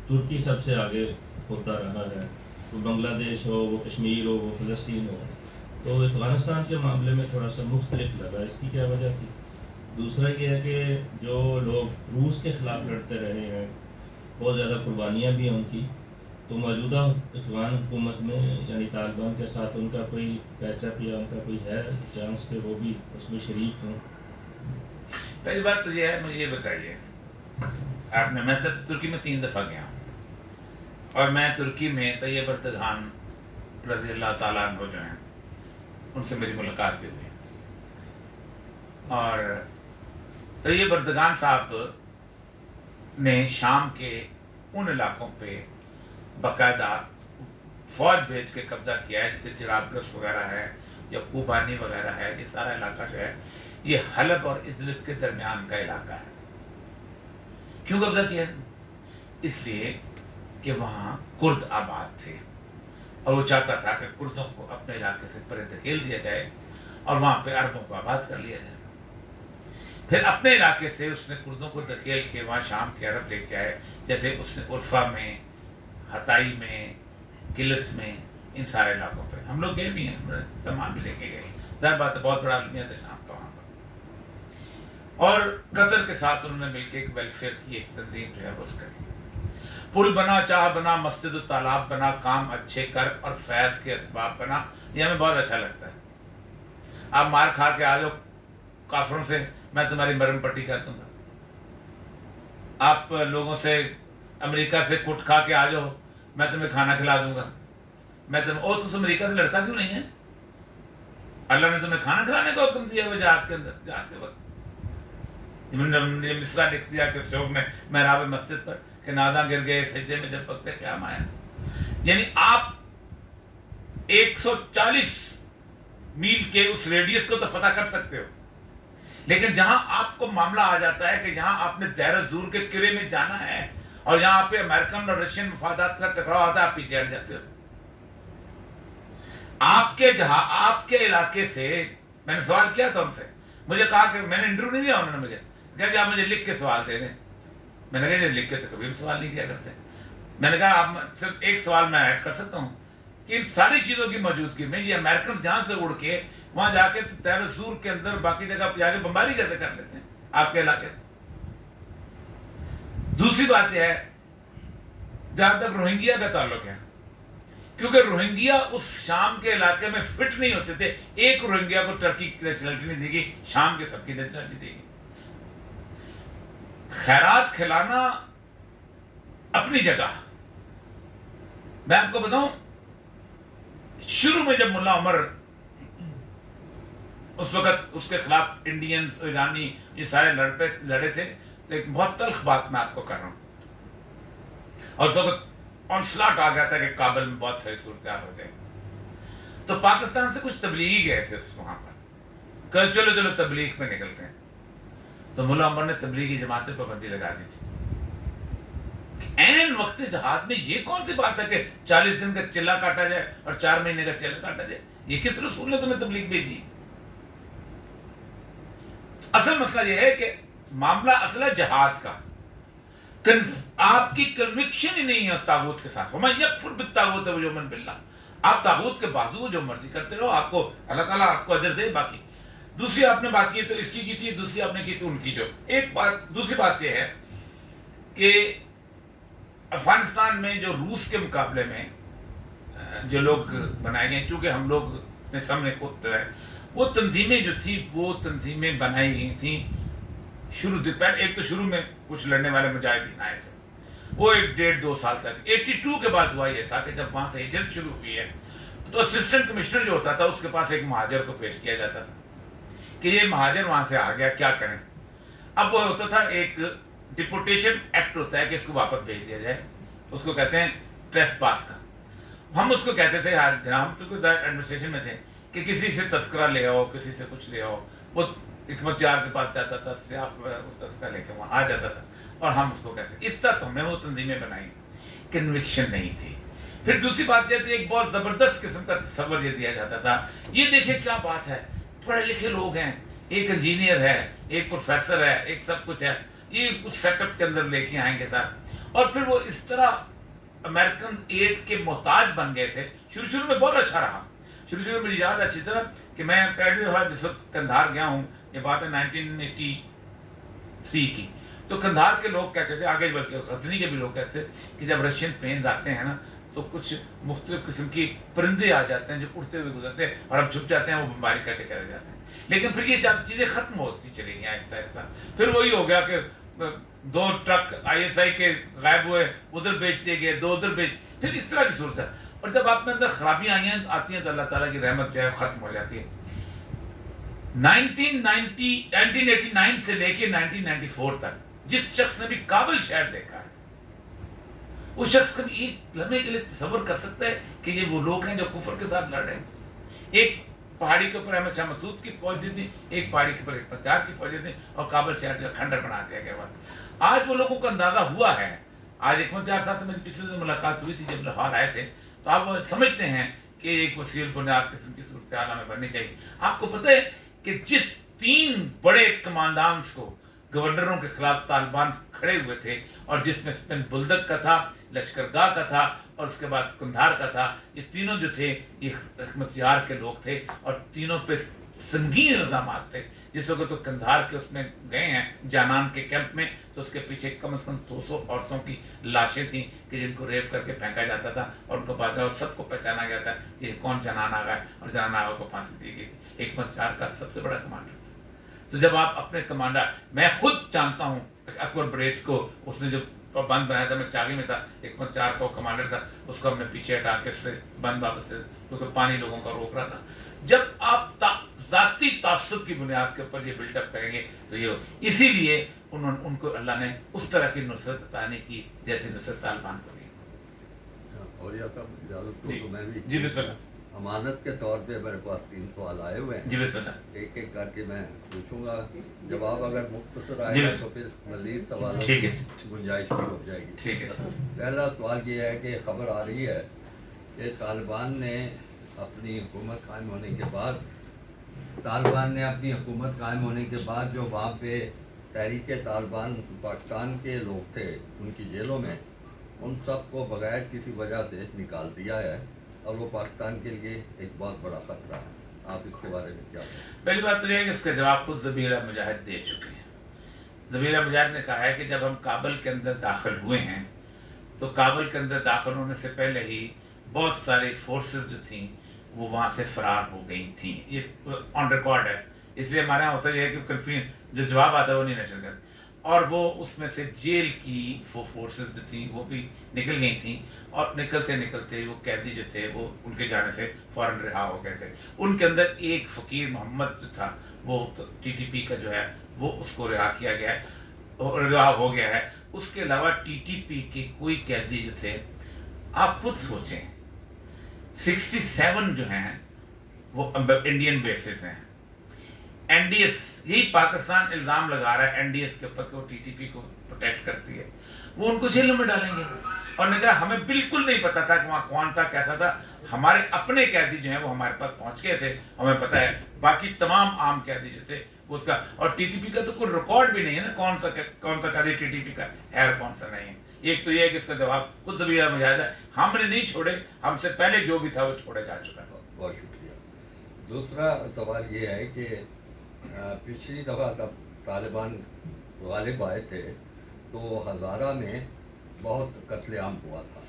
ترکی سب سے آگے ہوتا رہا ہے، وہ بنگلہ دیش ہو، وہ کشمیر ہو، وہ فلسطین ہو۔ تو افغانستان کے معاملے میں تھوڑا سا مختلف لگا، اس کی کیا وجہ تھی؟ دوسرا یہ ہے کہ جو لوگ روس کے خلاف لڑتے رہے ہیں، بہت زیادہ قربانیاں بھی ہیں ان کی، تو موجودہ افغان حکومت میں یعنی طالبان کے ساتھ ان کا کوئی پیچ اپ یا ان کا کوئی ہے چانس کہ وہ بھی اس میں شریک ہوں؟ پہلی بات تو یہ ہے، مجھے یہ بتائیے، آپ نے، میں ترکی میں 3 دفعہ گیا ہوں، اور میں ترکی میں طیب اردغان رضی اللہ تعالیٰ عنہ جو ہیں ان سے میری ملاقات بھی ہوئی. اور طیب اردگان صاحب نے شام کے ان علاقوں پہ باقاعدہ فوج بھیج کے قبضہ کیا ہے، جیسے جرابلس وغیرہ ہے یا کوبانی وغیرہ ہے. یہ سارا علاقہ جو ہے یہ حلب اور ادلب کے درمیان کا علاقہ ہے. کیوں قبضہ کیا؟ اس لیے کہ وہاں کرد آباد تھے اور وہ چاہتا تھا کہ کردوں کو اپنے علاقے سے پرے دھکیل دیا جائے اور وہاں پہ عربوں کو آباد کر لیا جائے. پھر اپنے علاقے سے اس نے کردوں کو دھکیل کے وہاں شام کے عرب لے کے آئے، جیسے اس نے عرفہ میں، حتائی میں، کلس میں، ان سارے علاقوں پہ ہم لوگ گئے بھی ہیں، تمام بھی لے کے گئے. ظاہر بات ہے بہت بڑا المیہ تھا شام کا وہاں پر. اور قطر کے ساتھ انہوں نے مل کے ایک ویلفیئر کی ایک تنظیم جو ہے وہ کری. پل بنا، چاہ بنا، مسجد و تالاب بنا، کام اچھے کر اور فیض کے اسباب بنا. یہ ہمیں بہت اچھا لگتا ہے. آپ مار کھا کے آ جاؤ کافروں سے، میں تمہاری مرہم پٹی کر دوں گا. آپ لوگوں سے امریکہ سے کٹ کھا کے آ جاؤ، میں تمہیں کھانا کھلا دوں گا. میں تم امریکہ سے لڑتا کیوں نہیں ہے؟ اللہ نے تمہیں کھانا کھلانے کا حکم دیا ہوا جہاد کے اندر، جہاد کے وقت. نے مصرع لکھ دیا کہ شوق نے محراب مسجد پر کہ ناداں گر گئے سجدے میں جب وقت قیام آیا. یعنی آپ 140 میل کے اس ریڈیس کو تو فتح کر سکتے ہو، لیکن جہاں آپ کو معاملہ آ جاتا ہے کہ جہاں آپ نے دیر زور کے قلعے میں جانا ہے اور جہاں آپ پہ امریکن اور رشین مفادات کا ٹکراؤ آتا ہے، آپ پیچھے ہٹ جاتے ہو. آپ کے علاقے سے میں نے سوال کیا تھا ان سے، مجھے کہا کہ میں نے انٹرویو نہیں دیا، انہوں نے مجھے کہا کہ آپ مجھے لکھ کے سوال دے دیں. میں نے کہا لکھ کے تو کبھی بھی سوال نہیں کیا کرتے. میں نے کہا آپ صرف ایک سوال میں ایڈ کر سکتا ہوں کہ ان ساری چیزوں کی موجودگی میں یہ امریکن جہاں سے اڑ کے وہاں جا کے تیر زور کے اندر باقی جگہ پہ جا کے بمباری کیسے کر لیتے ہیں آپ کے علاقے سے. دوسری بات یہ ہے جہاں تک روہنگیا کا تعلق ہے، کیونکہ روہنگیا اس شام کے علاقے میں فٹ نہیں ہوتے تھے. ایک روہنگیا کو ٹرکی کی نیشنلٹی نہیں دی گئی، شام کے سب کی نیشنلٹی دی گئی. خیرات کھلانا اپنی جگہ. میں آپ کو بتاؤں، شروع میں جب ملا عمر اس وقت اس کے خلاف انڈینز، ایرانی، یہ سارے لڑے تھے، تو ایک بہت تلخ بات میں آپ کو کر رہا ہوں. اور اس وقت آنسلاٹ آ گیا تھا کہ کابل میں بہت ساری صورتحال ہو گئے. تو پاکستان سے کچھ تبلیغی گئے تھے اس وہاں پر کہ چلو تبلیغ میں نکلتے ہیں. تو ملا عمر نے تبلیغی جماعتوں پر پابندی لگا دی تھی. این وقت جہاد میں یہ کون سی بات ہے کہ 40 دن کا چلہ کاٹا جائے اور 4 مہینے کا چلہ کاٹا جائے؟ یہ کس رسول نے تمہیں تبلیغ بھیجی؟ اصل مسئلہ یہ ہے کہ معاملہ اصل ہے جہاد کا. آپ کی کنوکشن ہی نہیں ہے طاغوت کے ساتھ. وَمَن يَكْفُرْ بِالطَّاغُوتِ وَيُؤْمِنْ بِاللَّهِ. آپ طاغوت کے بازو جو مرضی کرتے رہو، آپ کو اللہ تعالیٰ آپ کو اجر دے. باقی دوسری آپ نے بات کی تو اس کی تھی، دوسری آپ نے کی تھی ان کی. جو ایک بات، دوسری بات یہ ہے کہ افغانستان میں جو روس کے مقابلے میں جو لوگ بنائے گئے، چونکہ ہم لوگ نے سامنے خود ہے، وہ تنظیمیں جو تھی وہ تنظیمیں بنائی گئی تھیں پہلے. ایک تو شروع میں کچھ لڑنے والے مجاہدین آئے تھے، وہ 1.5-2 سال تک. 82 کے بعد ہوا یہ تھا کہ جب وہاں سے ہجرت شروع ہوئی ہے تو اسسٹنٹ کمشنر جو ہوتا تھا اس کے پاس ایک مہاجر کو پیش کیا جاتا تھا کہ یہ مہاجر وہاں سے آ گیا، کیا کریں. اب وہ ہوتا تھا ایک ڈپورٹیشن ایکٹ ہوتا ہے کہ اس کو واپس بھیج دیا جائے، اس کو کہتے ہیں ٹریس پاس کا. ہم اس کو کہتے تھے جناب، کیونکہ ایڈمنسٹریشن میں تھے، کہ کسی سے تذکرہ لے آؤ، کسی سے کچھ لے آؤ. وہ حکمت یار کے پاس جاتا تھا، سیاہ تذکرہ لے کے وہاں آ جاتا تھا اور ہم اس کو کہتے ہیں. اس طرح تو ہمیں وہ تنظیمیں بنائی، کنوکشن نہیں تھی. پھر دوسری بات یہ تھی، ایک بہت زبردست قسم کا تصور یہ دیا جاتا تھا، یہ دیکھیں کیا بات ہے، پڑھے لکھے لوگ ہیں، ایک انجینئر ہے، ایک پروفیسر ہے، ایک سب کچھ ہے، یہ کچھ سیٹ اپ کے اندر لے کے آئیں گے ساتھ. اور پھر وہ اس طرح امریکن ایڈ کے محتاج بن گئے تھے. شروع میں بہت اچھا رہا. شروع میں مجھے یاد ہے اچھی طرح کہ میں پہلی دفعہ جس وقت کندھار گیا ہوں، یہ بات ہے 1983 کی، تو کندھار کے لوگ کہتے تھے، آگے بلکہ غزنی کے بھی لوگ کہتے تھے کہ جب رشین پلینز آتے ہیں نا تو کچھ مختلف قسم کی پرندے آ جاتے ہیں جو اڑتے ہوئے گزرتے ہیں اور ہم چھپ جاتے ہیں، وہ بمباری کر کے چلے جاتے ہیں. لیکن پھر یہ چیزیں ختم ہوتی چلی گئی آہستہ آہستہ. پھر وہی ہو گیا کہ 2 ٹرک ISI کے غائب ہوئے، ادھر بیچ دیے گئے، 2 ادھر بیچ، پھر اس طرح کی صورت ہے. اور جب آپ میں اندر خرابیاں آتی ہیں تو اللہ تعالیٰ کی رحمت جو ہے ختم ہو جاتی ہے. 1989 سے لے کے 1994 تک جس شخص نے بھی کابل شہر دیکھا ہے اس شخص کبھی ایک لمحے کے لیے تصور کر سکتا ہے کہ یہ وہ لوگ ہیں جو کفر کے ساتھ لڑ رہے ہیں. ایک پہاڑی کے اوپر احمد شاہ مسعود کی فوجیں تھی, ایک پہاڑی کے اوپر حکمت جار کی فوجیں تھیں, اور کابل شہر جو کھنڈر بنا دیا گیا ہوا. آج وہ لوگوں کو اندازہ ہوا ہے. آج حکمت جار صاحب سے میری پچھلے دن ملاقات ہوئی تھی جب لاہور آئے تھے, تو آپ وہ سمجھتے ہیں کہ ایک وسیع البنیاد قسم کی صورتحال ہمیں بننی چاہیے. آپ کو پتہ ہے کہ جس 3 بڑے کمانڈانٹس کو گورنروں کے خلاف طالبان کھڑے ہوئے تھے, اور جس میں سپن بلدک کا تھا, لشکرگاہ کا تھا, اور اس کے بعد کندھار کا تھا, یہ تینوں جو تھے یہ حکمت یار کے لوگ تھے, اور تینوں پہ سنگین الزامات تھے. جس وقت تو کندھار کے اس میں گئے ہیں جانان کے کیمپ میں, تو اس کے پیچھے کم از کم 200 عورتوں کی لاشیں تھیں کہ جن کو ریپ کر کے پھینکا جاتا تھا, اور ان کو بعد اور سب کو پہچانا گیا تھا کہ کون جنان آغا ہے, اور جنان آغا کو پھانسی دی گئی تھی. حکمت یار کا سب سے بڑا کمانڈر تھا. تو جب آپ اپنے کمانڈر, میں خود جانتا ہوں اکبر بریج کو, اس نے جو بند بنایا تھا, میں چاغی میں تھا, حکمت چار کا کمانڈر تھا, اس کو ہم نے پیچھے ہٹا کے اس سے بند واپس سے, کیونکہ پانی لوگوں کا روک رہا تھا. جب آپ ذاتی تعصب کی بنیاد کے اوپر یہ بلڈ اپ کریں گے تو یہ اسی لیے ان کو اللہ نے اس طرح کی نصرت عطا نہیں کی جیسے نصرت طالبان کو دی. اور یہ صاحب اجازت کو تو میں بھی جی بسم اللہ. امانت کے طور پہ میرے پاس 3 سوال آئے ہوئے ہیں. جی بسم اللہ. ایک ایک کر کے میں پوچھوں گا, جواب اگر مختصر آئے گا تو پھر مزید سوالوں کی گنجائش بھی ہو جائے گی. ٹھیک ہے. پہلا سوال یہ ہے کہ خبر آ رہی ہے کہ طالبان نے اپنی حکومت قائم ہونے کے بعد جو وہاں پہ تحریک طالبان پاکستان کے لوگ تھے ان کی جیلوں میں, ان سب کو بغیر کسی وجہ سے نکال دیا ہے, اور وہ پاکستان کے لیے ایک بہت بڑا خطرہ ہے. آپ اس کے بارے میں کیا کہیں؟ پہلی بات تو یہ ہے کہ اس کا جواب خود ذبیحہ مجاہد دے چکے ہیں. ذبیحہ مجاہد نے کہا ہے کہ جب ہم کابل کے اندر داخل ہوئے ہیں تو کابل کے اندر داخل ہونے سے پہلے ہی بہت ساری فورسز جو تھیں وہ وہاں سے فرار ہو گئی تھیں. یہ آن ریکارڈ ہے, اس لیے ہمارے یہاں ہوتا یہ ہے کہ کنفیوژن جو جواب آتا ہے وہ نہیں نشر کرتے. اور وہ اس میں سے جیل کی وہ فورسز جو تھیں وہ بھی نکل گئی تھیں, اور نکلتے نکلتے وہ قیدی جو تھے وہ ان کے جانے سے فوراً رہا ہو گئے تھے. ان کے اندر ایک فقیر محمد جو تھا وہ ٹی ٹی پی کا جو ہے وہ اس کو رہا کیا گیا ہے, رہا ہو گیا ہے. اس کے علاوہ ٹی ٹی پی کے کوئی قیدی جو تھے, آپ خود سوچیں 67 جو ہیں وہ انڈین بیسز ہیں. این ڈی ایس, یہی پاکستان الزام لگا رہا ہے این ڈی ایس کے اوپر کہ وہ ٹی ٹی پی کو پروٹیکٹ کرتی ہے, وہ ان کو جیلوں میں ڈالیں گے. اور نے کہا ہمیں بالکل نہیں پتا تھا کہ وہاں کون تھا کیسا تھا, ہمارے اپنے قیدی جو ہیں وہ ہمارے پاس پہنچ گئے تھے, ہمیں پتا ہے. باقی تمام عام قیدی جو تھے وہ اس کا, اور ٹی ٹی پی کا تو کوئی ریکارڈ بھی نہیں ہے نا, کون سا قیدی ٹی ٹی پی کا ہے اور کون سا نہیں ہے. ایک تو یہ ہے کہ اس کا جواب خود ذبیحہ مجاہد ہے, ہم نے نہیں چھوڑے, ہم سے پہلے جو بھی تھا وہ چھوڑے جا چکا ہے. بہت شکریہ. دوسرا سوال یہ ہے کہ پچھلی دفعہ جب طالبان غالب آئے تھے تو ہزارہ میں بہت قتل عام ہوا تھا.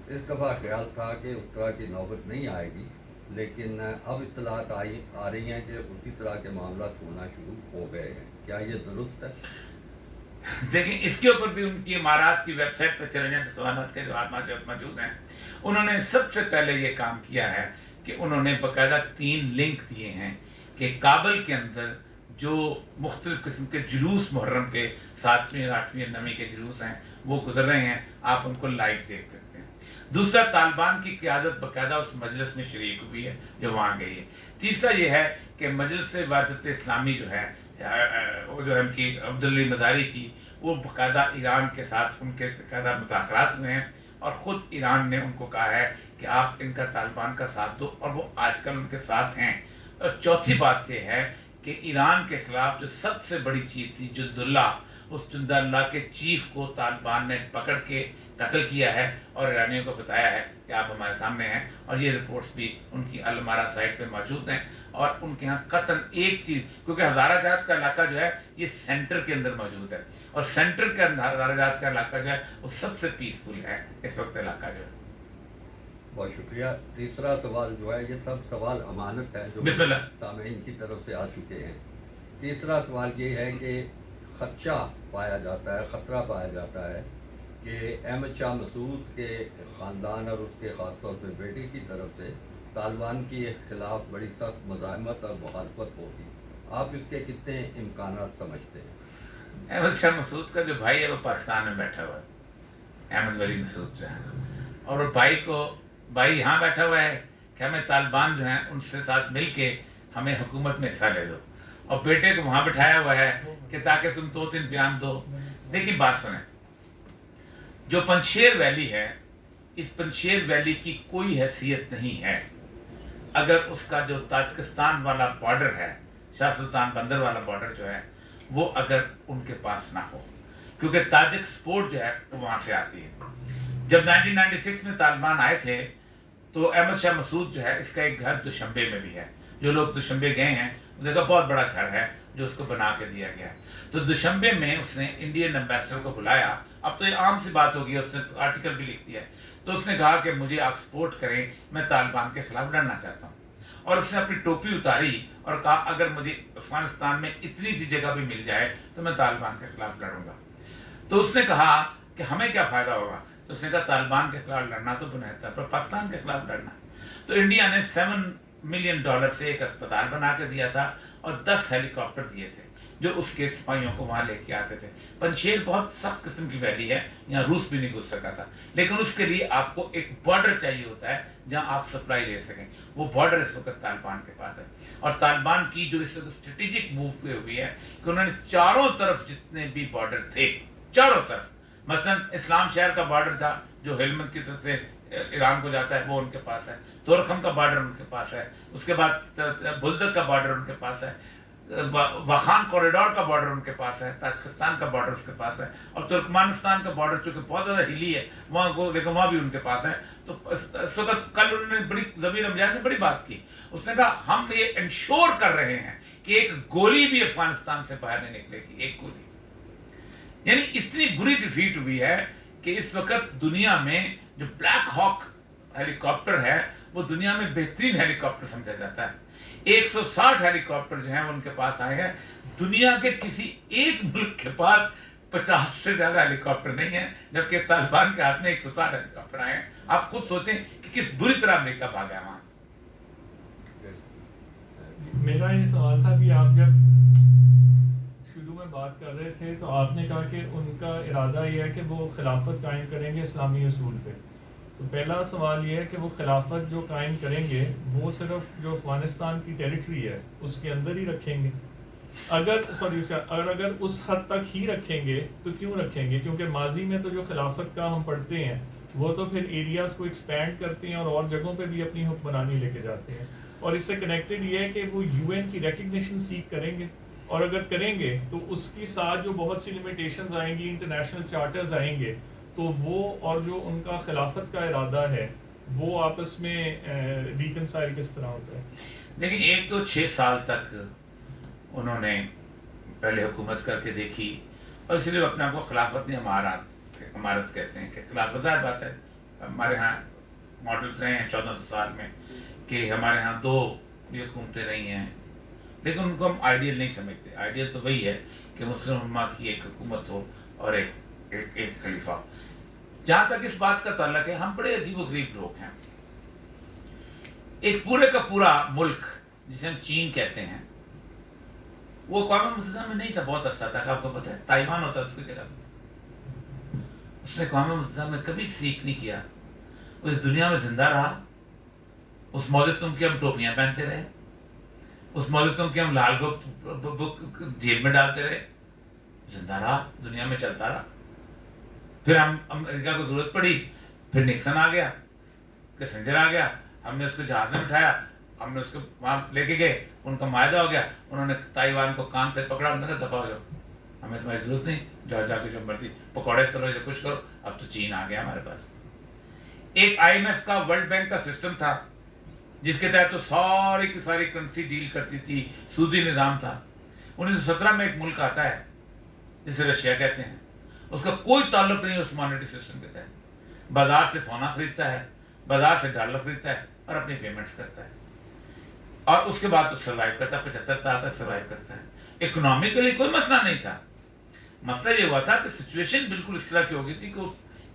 اس دفعہ خیال تھا کہ اس طرح کی نوبت نہیں آئے گی, لیکن اب اطلاعات آ رہی ہیں کہ اسی طرح کے معاملات ہونا شروع ہو گئے ہیں. کیا یہ درست ہے؟ دیکھیں اس کے اوپر بھی ان کی امارات کی ویب سائٹ پہ چلے جائیں تو سوالات کے جواب موجود ہیں. انہوں نے سب سے پہلے یہ کام کیا ہے کہ انہوں نے باقاعدہ 3 لنک دیے ہیں کہ کابل کے اندر جو مختلف قسم کے جلوس محرم کے 7ویں 8ویں 9ویں کے جلوس ہیں وہ گزر رہے ہیں, آپ ان کو لائیو دیکھ سکتے ہیں. دوسرا, طالبان کی قیادت باقاعدہ اس مجلس میں شریک ہوئی ہے جو وہاں گئی ہے. تیسرا یہ ہے کہ مجلس وحدت اسلامی جو ہے وہ جو ہے ان کی عبدالعلی مزاری کی, وہ باقاعدہ ایران کے ساتھ ان کے باقاعدہ مذاکرات ہوئے ہیں, اور خود ایران نے ان کو کہا ہے کہ آپ ان کا طالبان کا ساتھ دو, اور وہ آج کل ان کے ساتھ ہیں. اور چوتھی بات یہ ہے کہ ایران کے خلاف جو سب سے بڑی چیز تھی جند اللہ, اس جند اللہ کے چیف کو طالبان نے پکڑ کے قتل کیا ہے اور ایرانیوں کو بتایا ہے کہ آپ ہمارے سامنے ہیں, اور یہ رپورٹس بھی ان کی المارا سائٹ پہ موجود ہیں. اور ان کے ہاں قطعاً ایک چیز, کیونکہ ہزارہ جات کا علاقہ جو ہے یہ سینٹر کے اندر موجود ہے, اور سینٹر کے اندر ہزارہ جات کا علاقہ جو ہے وہ سب سے پیسفل ہے اس وقت علاقہ جو ہے. بہت شکریہ. تیسرا سوال جو ہے, یہ سب سوال امانت ہے جو بسم اللہ. سامعین کی طرف سے آ چکے ہیں. تیسرا سوال یہ ہے کہ خدشہ پایا جاتا ہے, خطرہ پایا جاتا ہے کہ احمد شاہ مسعود کے خاندان اور اس کے خاص طور پہ بیٹے کی طرف سے طالبان کی خلاف بڑی سخت مزاحمت اور مخالفت ہوگی. آپ اس کے کتنے امکانات سمجھتے ہیں؟ احمد شاہ مسعود کا جو بھائی ہے وہ پاکستان میں بیٹھا ہوا ہے، احمد ولی مسعود جو ہے، اور وہ بھائی یہاں بیٹھا ہوا ہے کہ ہمیں طالبان جو ہیں ان سے ساتھ مل کے ہمیں حکومت میں حصہ لے دو، اور بیٹے کو وہاں بٹھایا ہوا ہے کہ تاکہ تم 2-3 بیان دو. دیکھیں بات سنیں، جو پنشیر ویلی ہے، اس پنشیر ویلی کی کوئی حیثیت نہیں ہے اگر اس کا جو تاجکستان والا بارڈر ہے، شاہ سلطان بندر والا بارڈر جو ہے، وہ اگر ان کے پاس نہ ہو، کیونکہ تاجک سپورٹ جو ہے وہ وہاں سے آتی ہے. جب 1996 میں طالبان آئے تھے تو احمد شاہ مسعود جو ہے اس کا ایک گھر دوشنبے میں بھی ہے. جو لوگ دوشنبے گئے ہیں وہ دیکھا بہت بڑا گھر ہے جو اس کو بنا کے دیا گیا ہے. تو دوشنبے میں اس نے انڈین ایمبیسڈر کو بلایا. اب تو یہ عام سی بات ہوگی، اس نے آرٹیکل بھی لکھ دیا ہے. تو اس نے کہا کہ مجھے آپ سپورٹ کریں، میں طالبان کے خلاف لڑنا چاہتا ہوں. اور اس نے اپنی ٹوپی اتاری اور کہا اگر مجھے افغانستان میں اتنی سی جگہ بھی مل جائے تو میں طالبان کے خلاف لڑوں گا. تو اس نے کہا کہ ہمیں کیا فائدہ ہوگا؟ تو اس نے کہا طالبان کے خلاف لڑنا تو بہتر پر پاکستان کے خلاف لڑنا. تو انڈیا نے $7 ملین سے ایک اسپتال بنا کے دیا تھا اور 10 ہیلی کاپٹر دیے تھے جو اس کے سپاہیوں کو وہاں لے کے آتے تھے. پنشیر بہت سخت قسم کی ویلی ہے، یہاں روس بھی نہیں گھس سکا تھا، لیکن اس کے لیے آپ کو ایک بارڈر چاہیے ہوتا ہے جہاں آپ سپلائی لے سکیں. وہ بارڈر اس وقت طالبان کے پاس ہے. اور طالبان کی جو اس وقت اسٹریٹجک موو ہوئی ہے کہ انہوں نے چاروں طرف جتنے بھی بارڈر تھے، چاروں طرف، مثلا اسلام شہر کا بارڈر تھا جو ہیلمند کی طرف سے ایران کو جاتا ہے، وہ ان کے پاس ہے. تورخم کا بارڈر ان کے پاس ہے. اس کے بعد بلدک کا بارڈر ان کے پاس ہے. واخان کوریڈور کا بارڈر ان کے پاس ہے. تاجکستان کا بارڈر اس کے پاس ہے. اور ترکمانستان کا بارڈر چونکہ بہت زیادہ ہلی ہے وہاں کو، لیکن وہاں بھی ان کے پاس ہے. تو اس وقت کل انہوں نے بڑی ضمیر امجاد نے بڑی بات کی. اس نے کہا ہم یہ انشور کر رہے ہیں کہ ایک گولی بھی افغانستان سے باہر نہیں نکلے گی، ایک گولی. یعنی اتنی بری ڈیفیٹ ہوئی ہے کہ اس وقت دنیا میں جو بلیک ہاک ہیلی کاپٹر ہے وہ دنیا میں بہترین ہیلی کاپٹر سمجھا جاتا ہے. 160 ہیلی کاپٹر جو ہیں وہ ان کے پاس آئے ہیں. دنیا کے کسی ایک ملک کے پاس 50 سے زیادہ ہیلی کاپٹر نہیں ہیں، جبکہ طالبان کے ہاتھ میں 160 ہیلی کاپٹر آئے ہیں. آپ خود سوچیں کہ کس بری طرح امریکہ بھاگا ہے وہاں سے. میرا یہ سوال تھا کہ آپ جب شروع میں بات کر رہے تھے تو آپ نے کہا کہ ان کا ارادہ یہ ہے کہ وہ خلافت قائم کریں گے اسلامی اصول پہ. تو پہلا سوال یہ ہے کہ وہ خلافت جو قائم کریں گے وہ صرف جو افغانستان کی ٹیریٹری ہے اس کے اندر ہی رکھیں گے؟ اگر اس حد تک ہی رکھیں گے تو کیوں رکھیں گے؟ کیونکہ ماضی میں تو جو خلافت کا ہم پڑھتے ہیں وہ تو پھر ایریاز کو ایکسپینڈ کرتے ہیں اور جگہوں پہ بھی اپنی حکمرانی لے کے جاتے ہیں. اور اس سے کنیکٹڈ یہ ہے کہ وہ UN کی ریکگنیشن سیک کریں گے، اور اگر کریں گے تو اس کی ساتھ جو بہت سی لمیٹیشنز آئیں گی، انٹرنیشنل چارٹرز آئیں گے، تو وہ اور جو ان کا خلافت کا ارادہ ہے وہ آپس میں ریکنسائل کس طرح ہوتا ہے؟ لیکن ایک تو 6 سال تک انہوں نے پہلے حکومت کر کے دیکھی، اور اس لیے اپنے آپ کو خلافت نہیں امارت کہتے ہیں کہ خلافت ظاہر بات ہے. ہمارے ہاں ماڈلس رہے ہیں 1400 سال میں کہ ہمارے ہاں 2 بھی حکومتیں رہی ہیں، لیکن ان کو ہم آئیڈیل نہیں سمجھتے. آئیڈیل تو وہی ہے کہ مسلم امہ کی ایک حکومت ہو اور ایک خلیفہ. جہاں تک اس بات کا تعلق ہے، ہم بڑے عجیب و غریب لوگ ہیں. ایک پورے کا پورا ملک جسے ہم چین کہتے ہیں وہ اقوام متحدہ میں نہیں تھا بہت عرصہ تک. آپ کو پتہ ہے تائیوان ہوتا ہے اس کی جگہ میں. اس نے اقوام متحدہ میں کبھی سیکھ نہیں کیا. وہ اس دنیا میں زندہ رہا. اس مولتم کی ہم ٹوپیاں پہنتے رہے، اس مولتم کی ہم لال کو جیل میں ڈالتے رہے، زندہ رہا، دنیا میں چلتا رہا. پھر ہم امریکہ کو ضرورت پڑی، پھر نکسن آ گیا، کیسنجر آ گیا، ہم نے اس کو جہاز میں بٹھایا، ہم نے اس کو وہاں لے کے گئے، ان کا معاہدہ ہو گیا. انہوں نے تائیوان کو کان سے پکڑا، انہوں نے کہا دفعہ ہو جاؤ، ہمیں تمہاری ضرورت نہیں، جا کے جو مرضی پکوڑے چلو یا کچھ کرو. اب تو چین آ گیا ہمارے پاس. ایک IMF کا، ورلڈ بینک کا سسٹم تھا جس کے تحت تو ساری کی ساری کرنسی ڈیل کرتی تھی، سودی نظام تھا. 1917 میں ایک ملک آتا ہے جسے رشیا کہتے ہیں، اس کا کوئی تعلق نہیں اس مانیٹری سسٹم کے تحت. بازار سے سونا خریدتا ہے، بازار سے ڈالر خریدتا ہے اور اپنی پیمنٹس کرتا ہے، اور اس کے بعد تو سروائیو کرتا ہے. 75 سال تک سروائیو کرتا ہے. اکنامکلی کوئی مسئلہ نہیں تھا. مسئلہ یہ ہوا تھا کہ سچویشن بالکل اس طرح کی ہو گئی تھی کہ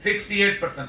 68%,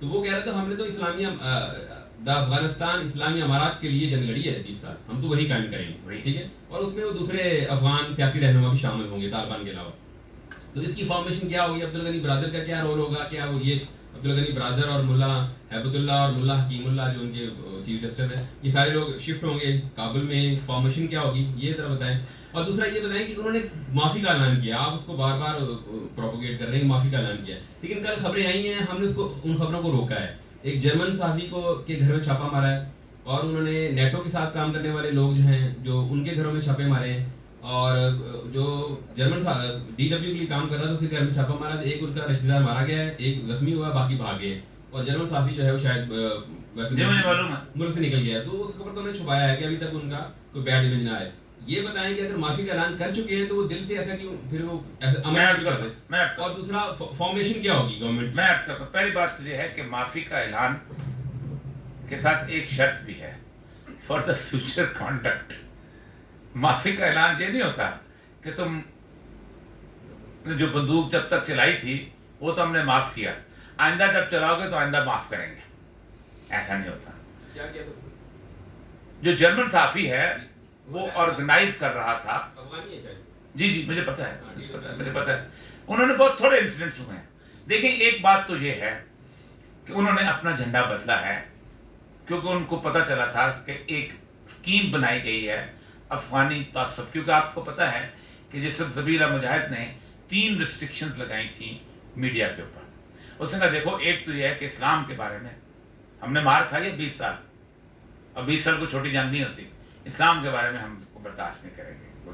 تو وہ کہہ رہے تھے ہم نے تو اسلامیہ افغانستان اسلامی امارات کے لیے جنگ لڑی ہے 20 سال، ہم تو وہی قائم کریں گے، ٹھیک ہے، اور اس میں وہ دوسرے افغان سیاسی رہنما بھی شامل ہوں گے طالبان کے علاوہ. تو اس کی فارمیشن کیا ہوگی، عبدالغنی برادر کا کیا رول ہوگا، کیا وہ یہ عبدالغنی برادر اور ملا ہیبت اللہ اور ملا حکیم اللہ جو ان کے چیف جسٹس ہیں، یہ سارے لوگ شفٹ ہوں گے کابل میں، فارمیشن کیا ہوگی یہ ذرا بتائیں. اور دوسرا یہ بتائیں کہ انہوں نے معافی کا اعلان کیا، آپ اس کو بار بار پروپوگیٹ کر رہے ہیں معافی کا اعلان کیا، لیکن کل خبریں آئی ہیں ہم نے اس کو ان خبروں کو روکا ہے. ایک جرمن صحافی کو کے گھر میں چھاپا مارا ہے، اور انہوں نے نیٹو کے ساتھ کام کرنے والے لوگ جو ہیں جو ان کے گھروں میں چھاپے مارے ہیں، اور جو جرمن ڈی ڈبلیو کے لیے کام کر رہا تھا اس کے گھر میں چھاپا مارا، ایک ان کا رشتہ دار مارا گیا ہے، ایک زخمی ہوا، باقی بھاگ گئے، اور جرمن صحافی جو ہے وہ شاید ملک سے نکل گیا ہے. تو اس خبر کو انہوں نے چھپایا ہے کہ ابھی تک ان کا کوئی بیڈ امیج نہ آئے. یہ بتائیں کہ اگر معافی کا اعلان کر چکے ہیں تو وہ دل سے ایسا کیوں پھر وہ اور دوسرا فارمیشن کیا ہوگی گورنمنٹ. میں عرض کرتا ہوں، پہلی بات یہ ہے کہ معافی کا اعلان کے ساتھ ایک شرط بھی ہے فار دا فیوچر کانڈکٹ. معافی کا اعلان یہ نہیں ہوتا کہ تم جو بندوق جب تک چلائی تھی وہ تو ہم نے معاف کیا، آئندہ جب چلاؤ گے تو آئندہ معاف کریں گے، ایسا نہیں ہوتا. کیا کیا جو جرمن صحافی ہے وہ آرگنائز کر رہا تھا، افغانی ہے شاید. جی مجھے پتہ ہے، مجھے پتہ ہے. انہوں نے بہت تھوڑے انسیڈنٹس ہوئے ہیں. دیکھیں ایک بات تو یہ ہے کہ انہوں نے اپنا جھنڈا بدلا ہے کیونکہ ان کو پتہ چلا تھا کہ ایک اسکیم بنائی گئی ہے افغانی تعصب. کیونکہ آپ کو پتہ ہے کہ جس وقت ذبیحہ مجاہد نے 3 ریسٹرکشنز لگائی تھیں میڈیا کے اوپر. اس نے کہا دیکھو ایک تو یہ ہے کہ اسلام کے بارے میں ہم نے مار کھائی ہے 20 سال، اب 20 سال کو چھوٹی جنگ نہیں ہوتی، اسلام کے بارے میں ہم کو برداشت نہیں کریں گے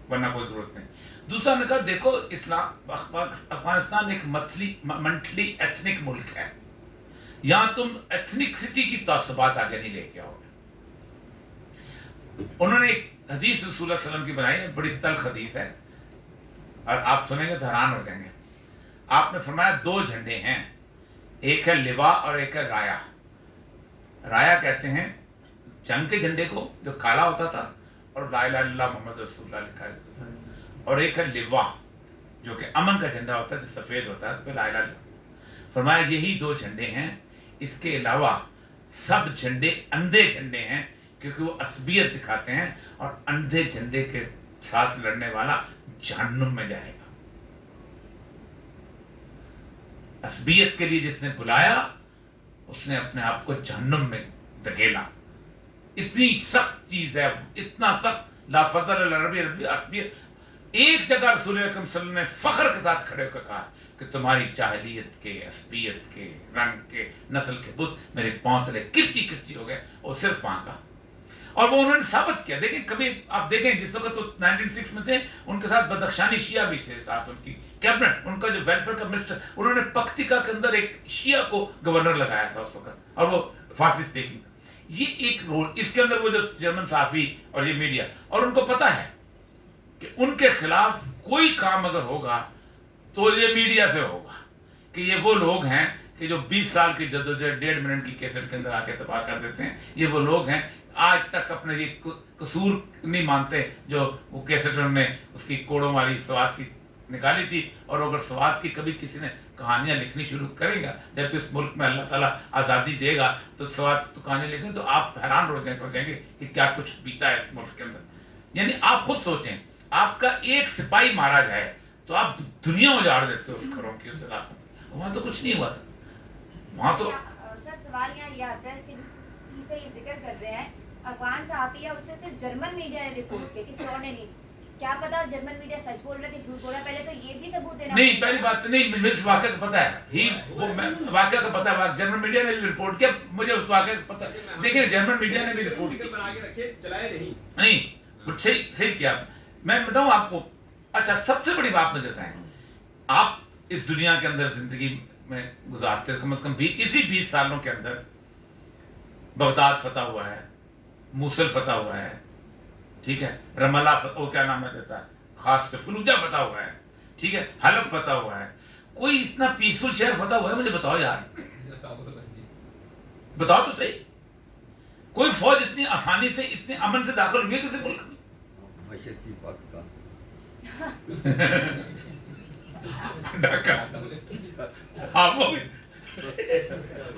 ورنہ کوئی ضرورت نہیں. دوسرا نے کہا دیکھو اسلام افغانستان ایک منٹلی ایتھنک ملک ہے، یہاں تم ایتھنکسٹی کی تعصبات آگے نہیں لے کے آؤ گے. انہوں نے ایک حدیث رسول اللہ علیہ وسلم کی بنائی ہے، بڑی تلخ حدیث ہے اور آپ سنیں گے تو حیران ہو جائیں گے. آپ نے فرمایا 2 جھنڈے ہیں، ایک ہے لوا اور ایک ہے رایا. رایا کہتے ہیں جنگ کے جھنڈے کو جو کالا ہوتا تھا اور لا الہ الا اللہ محمد رسول اللہ لکھا ہوتا تھا، اور ایک ہے لوا جو کہ امن کا جھنڈا ہوتا ہے جو سفید ہوتا ہے اس پہ لا الہ الا اللہ. فرمایا یہی 2 جھنڈے ہیں، اس کے علاوہ سب جھنڈے اندھے جھنڈے ہیں کیونکہ وہ عصبیت دکھاتے ہیں، اور اندھے جھنڈے کے ساتھ لڑنے والا جہنم میں جائے گا. عصبیت کے لیے جس نے بلایا اس نے اپنے آپ کو جہنم میں دھکیلا. اتنی سخت چیز ہے، اتنا سخت. لا فضل العربی عصبیت. ایک جگہ رسول اکرم صلی اللہ علیہ وسلم نے فخر کے ساتھ کھڑے ہو کر کہا کہ تمہاری جاہلیت کے، عصبیت کے، رنگ کے، نسل کے بت میرے پاؤں تلے کرچی کرچی ہو گئے، اور صرف وہاں کا. اور وہ انہوں نے ثابت کیا. دیکھیں کبھی آپ دیکھیں جس وقت وہ 1906 میں تھے ان کے ساتھ بدخشانی شیعہ بھی تھے ساتھ، ان کی کیبنٹ، ان کا جو ویلفیئر کا منسٹر، انہوں نے پکتیکا کے اندر ایک شیعہ کو گورنر لگایا تھا اس وقت، اور وہ فارسی اسپیکنگ. یہ ایک رول. اس کے اندر وہ جو جرمن صحافی اور یہ میڈیا، اور ان کو پتہ ہے کہ ان کے خلاف کوئی کام اگر ہوگا تو یہ میڈیا سے ہوگا، کہ یہ وہ لوگ ہیں کہ جو 20 سال کی جدوجہد 1.5 منٹ کی کیسٹ کے اندر آ کے تباہ کر دیتے ہیں. یہ وہ لوگ ہیں آج تک اپنے یہ قصور نہیں مانتے جو وہ کیسٹ میں اس کی کوڑوں والی سوات کی نکالی تھی. اور اگر سوات کی کبھی کسی نے کہانیاں لکھنی شروع کرے گا، جب اس ملک میں اللہ تعالیٰ آزادی دے گا تو سوات تو کہانیاں لکھیں تو آپ حیران ہو جائیں گے کہ کیا کچھ بیتا ہے اس ملک کے اندر. یعنی آپ خود سوچیں، آپ کا ایک سپاہی مارا جائے تو آپ دنیا اجاڑ دیتے ہو اس گھروں کی، اس علاقوں میں. وہاں تو کچھ نہیں ہوا تھا، وہاں تو. سر سوال یہاں یہ آتا ہے کہ جس چیز کا یہ ذکر کر رہے ہیں افغان صحافی ہے، اس سے صرف جرمن میڈیا نے رپورٹ کیا، کسی اور نے نہیں. کیا پتا جرمن میڈیا سچ بول رہا ہے کہ جھوٹ بول رہا ہے؟ پہلے تو یہ بھی ثبوت دینا. نہیں پہلی بات تو نہیں، مجھے اس واقعہ کا پتہ ہے، واقعہ کا پتہ ہے، جرمن میڈیا نے بھی رپورٹ کیا، مجھے اس واقعہ کا پتہ ہے. دیکھیں جرمن میڈیا نے بھی رپورٹ کی، بنا کے رکھے چلائے نہیں صحیح کیا. میں بتاؤں آپ کو، اچھا سب سے بڑی بات مجھے بتائیں، آپ اس دنیا کے اندر زندگی میں گزارتے کم از کم اسی 20 سالوں کے اندر بغداد فتح ہوا ہے، موصل فتح ہوا ہے، ٹھیک ہے، رم اللہ وہ کیا نام ہے دیتا ہے، خاص طور فلوجہ فتح ہوا ہے، ٹھیک ہے، حلب فتح ہوا ہے. کوئی اتنا پیسفل شہر فتح ہوا ہے مجھے بتاؤ یار، بتاؤ تو صحیح. کوئی فوج اتنی آسانی سے اتنے امن سے داخل ہوئی ہے کسی ملک میں؟ مشرقی پاکستان ڈھاکہ. ہاں وہ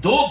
2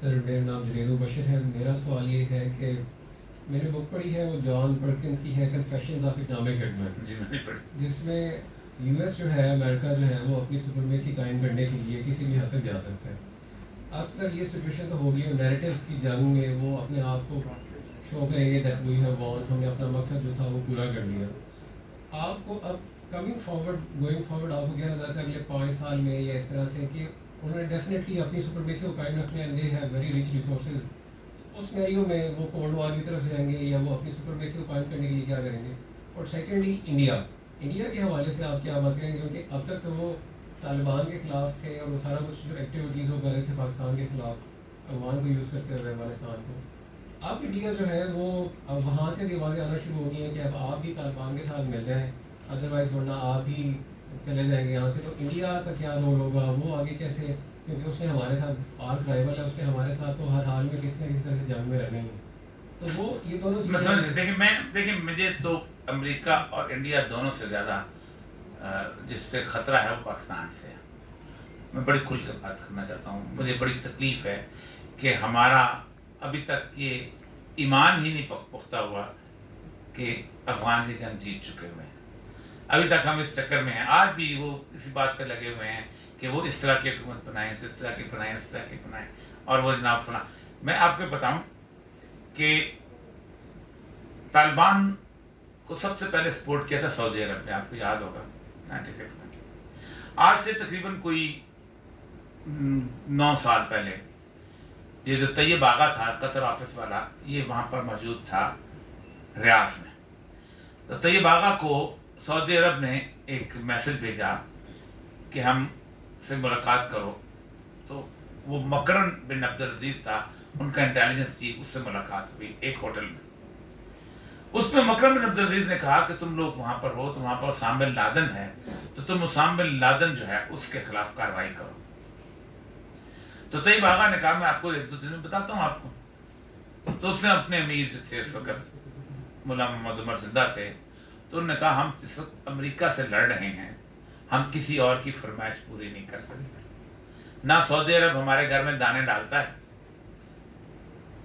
سر میرا نام جنید بشر ہے. میرا سوال یہ ہے کہ میں نے بک پڑھی ہے, وہ جان پرکنس کی ہے, کنفیشنز آف اکنامک ہیڈمین, جی میں نے پڑھی. جس میں یو ایس جو ہے, امریکہ جو ہے, وہ اپنی سپرمیسی قائم کرنے کے لیے کسی بھی حد تک جا سکتا ہے. اکثر یہ سچویشن تو ہوگی, نیریٹیوز کی جنگ میں وہ اپنے آپ کو شو کریں گے دیٹ وی ہیو وان, ہم نے اپنا مقصد جو تھا وہ پورا کر لیا. آپ کو اب کمنگ فارورڈ, گوئنگ فارورڈ, آپ کو کیا نظر آتا ہے اگلے 5 سال میں یا اس طرح سے کہ انہوں نے ڈیفینیٹلی اپنی سپرمیسی کو قائم رکھنے ہیں, they have very rich resources, اس سینیریو میں وہ کولڈ وار کی طرف جائیں گے یا وہ اپنی سپرمیسی کو قائم کرنے کے لیے کیا کریں گے؟ اور سیکنڈلی انڈیا کے حوالے سے آپ کیا بات کریں گے, کیونکہ اب تک تو وہ طالبان کے خلاف تھے اور وہ سارا کچھ جو ایکٹیویٹیز وہ کر رہے تھے پاکستان کے خلاف, افغان کو یوز کرتے ہوئے افغانستان کو. اب انڈیا جو ہے وہ اب وہاں سے بھی آوازیں آنا شروع ہو گئی ہیں کہ اب آپ بھی طالبان کے ساتھ مل جائیں, ادروائز ورنہ آپ ہی چلے جائیں گے یہاں سے. تو انڈیا کا کیا رول ہوگا, وہ آگے کیسے, کیونکہ اس نے ہمارے ساتھ آرک رائیول ہے, اس نے ہمارے ساتھ تو ہر حال میں کسی نہ کسی طرح سے جنگ میں رہنا ہی ہے. تو وہ یہ دونوں دیکھیں مجھے تو امریکہ اور انڈیا دونوں سے زیادہ جس سے خطرہ ہے وہ پاکستان سے. میں بڑی کھل کر بات کرنا چاہتا ہوں. مجھے بڑی تکلیف ہے کہ ہمارا ابھی تک یہ ایمان ہی نہیں پختہ ہوا کہ افغان کی جنگ جیت چکے ہوئے ہیں. ابھی تک ہم اس چکر میں ہیں, آج بھی وہ اسی بات پہ لگے ہوئے ہیں کہ وہ اس طرح کی حکومت بنائیں, تو اس طرح کی بنائیں, اس طرح کی بنائیں, اور وہ جناب فلاں. میں آپ کو بتاؤں کہ طالبان کو سب سے پہلے سپورٹ کیا تھا سعودی عرب نے, آپ کو یاد ہوگا 96 میں. آج سے تقریباً کوئی 9 سال پہلے یہ جو طیب آغا تھا قطر آفس والا, یہ وہاں پر موجود تھا ریاض میں. تو طیب آغا کو سعودی عرب نے ایک میسج بھیجا کہ ہم سے ملاقات کرو. تو وہ مکرن بن عبدالعزیز تھا, ان کا انٹیلیجنس چیف, اس سے ملاقات ہوئی ایک ہوٹل میں. اس میں مکرم بن عبدالعزیز نے کہا کہ تم لوگ وہاں پر ہو تو وہاں پر اسامہ بن لادن ہے, تو تم اسامہ بن لادن جو ہے اس کے خلاف کارروائی کرو. تو طیب آغا نے کہا میں آپ کو 1-2 دن میں بتاتا ہوں آپ کو. تو اس نے اپنے امیر جو تھے اس وقت مولا محمد عمر زندہ تھے, تو انہوں نے کہا ہم اس وقت امریکہ سے لڑ رہے ہیں, ہم کسی اور کی فرمائش پوری نہیں کر سکتے. نہ سعودی عرب ہمارے گھر میں دانے ڈالتا ہے,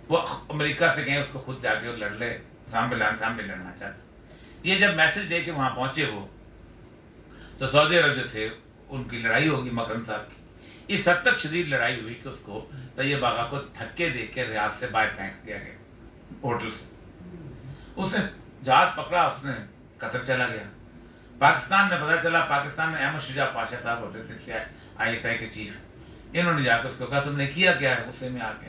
وہ امریکہ سے گئے اس کو خود جا کے وہ لڑ لے, سامنے لڑنا چاہتا. یہ جب میسج دے کے وہاں پہنچے وہ, تو سعودی عرب جو تھے ان کی لڑائی ہوگی مکرم صاحب کی. اس حد تک شدید لڑائی ہوئی کہ اس کو طیب آغا کو دھکے دے کے ریاض سے باہر پھینک دیا گیا ہوٹل سے. اس نے جہاز پکڑا, اس نے قطر چلا گیا. پاکستان میں پتہ چلا, پاکستان میں احمد شجاع پاشا صاحب ہوتے تھے ISI کے چیف, انہوں نے جا کے اس کو کہا تم نے کیا کیا ہے غصے میں آ کے.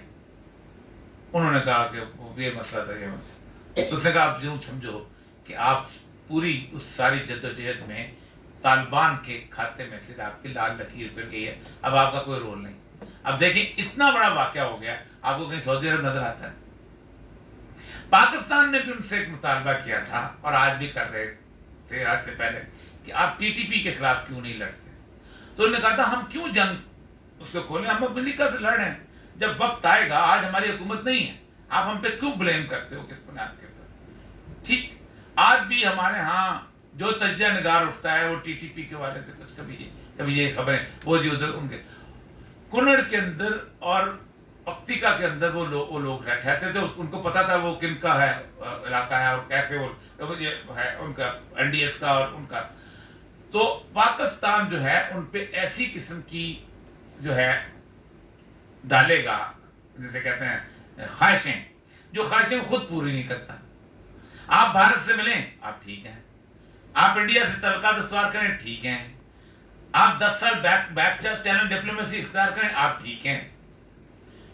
انہوں نے کہا کہ وہ یہ مسئلہ تھا, یہ مسئلہ. تو اس نے کہا آپ ضرور سمجھو کہ آپ پوری اس ساری جدوجہد میں طالبان کے کھاتے میں سے آپ کی لال لکیر پھر گئی ہے, اب آپ کا کوئی رول نہیں. اب دیکھیں اتنا بڑا واقعہ ہو گیا, آپ کو کہیں سعودی عرب نظر آتا ہے؟ پاکستان نے بھی ان سے ایک مطالبہ کیا تھا اور آج بھی کر رہے تھے آج سے پہلے کہ آپ TTP کے خلاف کیوں نہیں لڑتے. تو انہوں نے کہا تھا ہم کیوں جنگ اس کو کھولیں, ہم امریکہ سے لڑ رہے ہیں, جب وقت آئے گا, آج ہماری حکومت نہیں ہے, آپ ہم پہ کیوں بلیم کرتے ہو, کس بنیاد کے اوپر. ٹھیک, آج بھی ہمارے ہاں جو تجزیہ نگار اٹھتا ہے وہ TTP کے والے سے کچھ کبھی یہ خبریں وہ جی ادھر ان کے کنڑ کے اندر اور پکتیکا کے اندر وہ لوگ ٹھہرتے تھے, ان کو پتا تھا وہ کن کا ہے علاقہ ہے اور کیسے وہ یہ ہے ان کا NDS کا اور ان کا. تو پاکستان جو ہے ان پہ ایسی قسم کی جو ہے ڈالے گا, جسے کہتے ہیں خواہشیں, جو خواہشیں خود پوری نہیں کرتا. آپ بھارت سے ملیں آپ ٹھیک ہیں, آپ انڈیا سے تعلقات استوار کریں ٹھیک ہیں, آپ 10 سال بیک چینل ڈپلومیسی اختیار کریں آپ ٹھیک ہیں,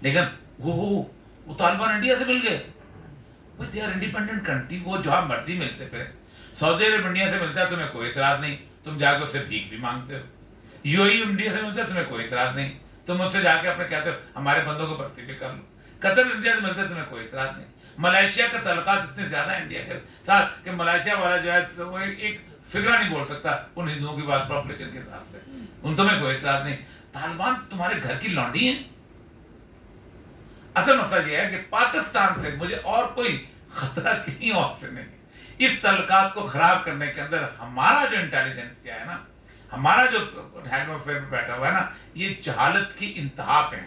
لیکن وہ طالبان انڈیا سے مل گئے, دے آر انڈیپینڈنٹ کنٹری, وہ جہاں مرضی ملتے پھر. سعودی عرب انڈیا سے ملتا ہے تمہیں کوئی اعتراض نہیں, تم جا کے اس سے بھیک بھی مانگتے ہو. UAE انڈیا سے ملتا ہے تمہیں کوئی اعتراض نہیں, تم اس سے جا کے اپنے کہتے ہو ہمارے بندوں کو بھرتی بھی کر لو. قطر انڈیا سے ملتا ہے تمہیں کوئی اعتراض نہیں. ملائیشیا کا تعلقات اتنے زیادہ ہیں انڈیا کے ساتھ کہ ملائیشیا والا جو ہے وہ ایک فگرہ نہیں بول سکتا ان ہندوؤں کی بات پاپولیشن کے حساب سے, ان تمہیں کوئی اعتراض نہیں. طالبان تمہارے گھر کی لونڈی ہیں. اصل مسئلہ یہ ہے کہ پاکستان سے مجھے اور کوئی خطرہ کہیں اور سے نہیں. اس تعلقات کو خراب کرنے کے اندر ہمارا جو انٹیلیجنس ہے نا, ہمارا جو ہینڈ آف فیئر بیٹھا ہوا ہے نا, یہ جہالت کی انتہا پہ ہے.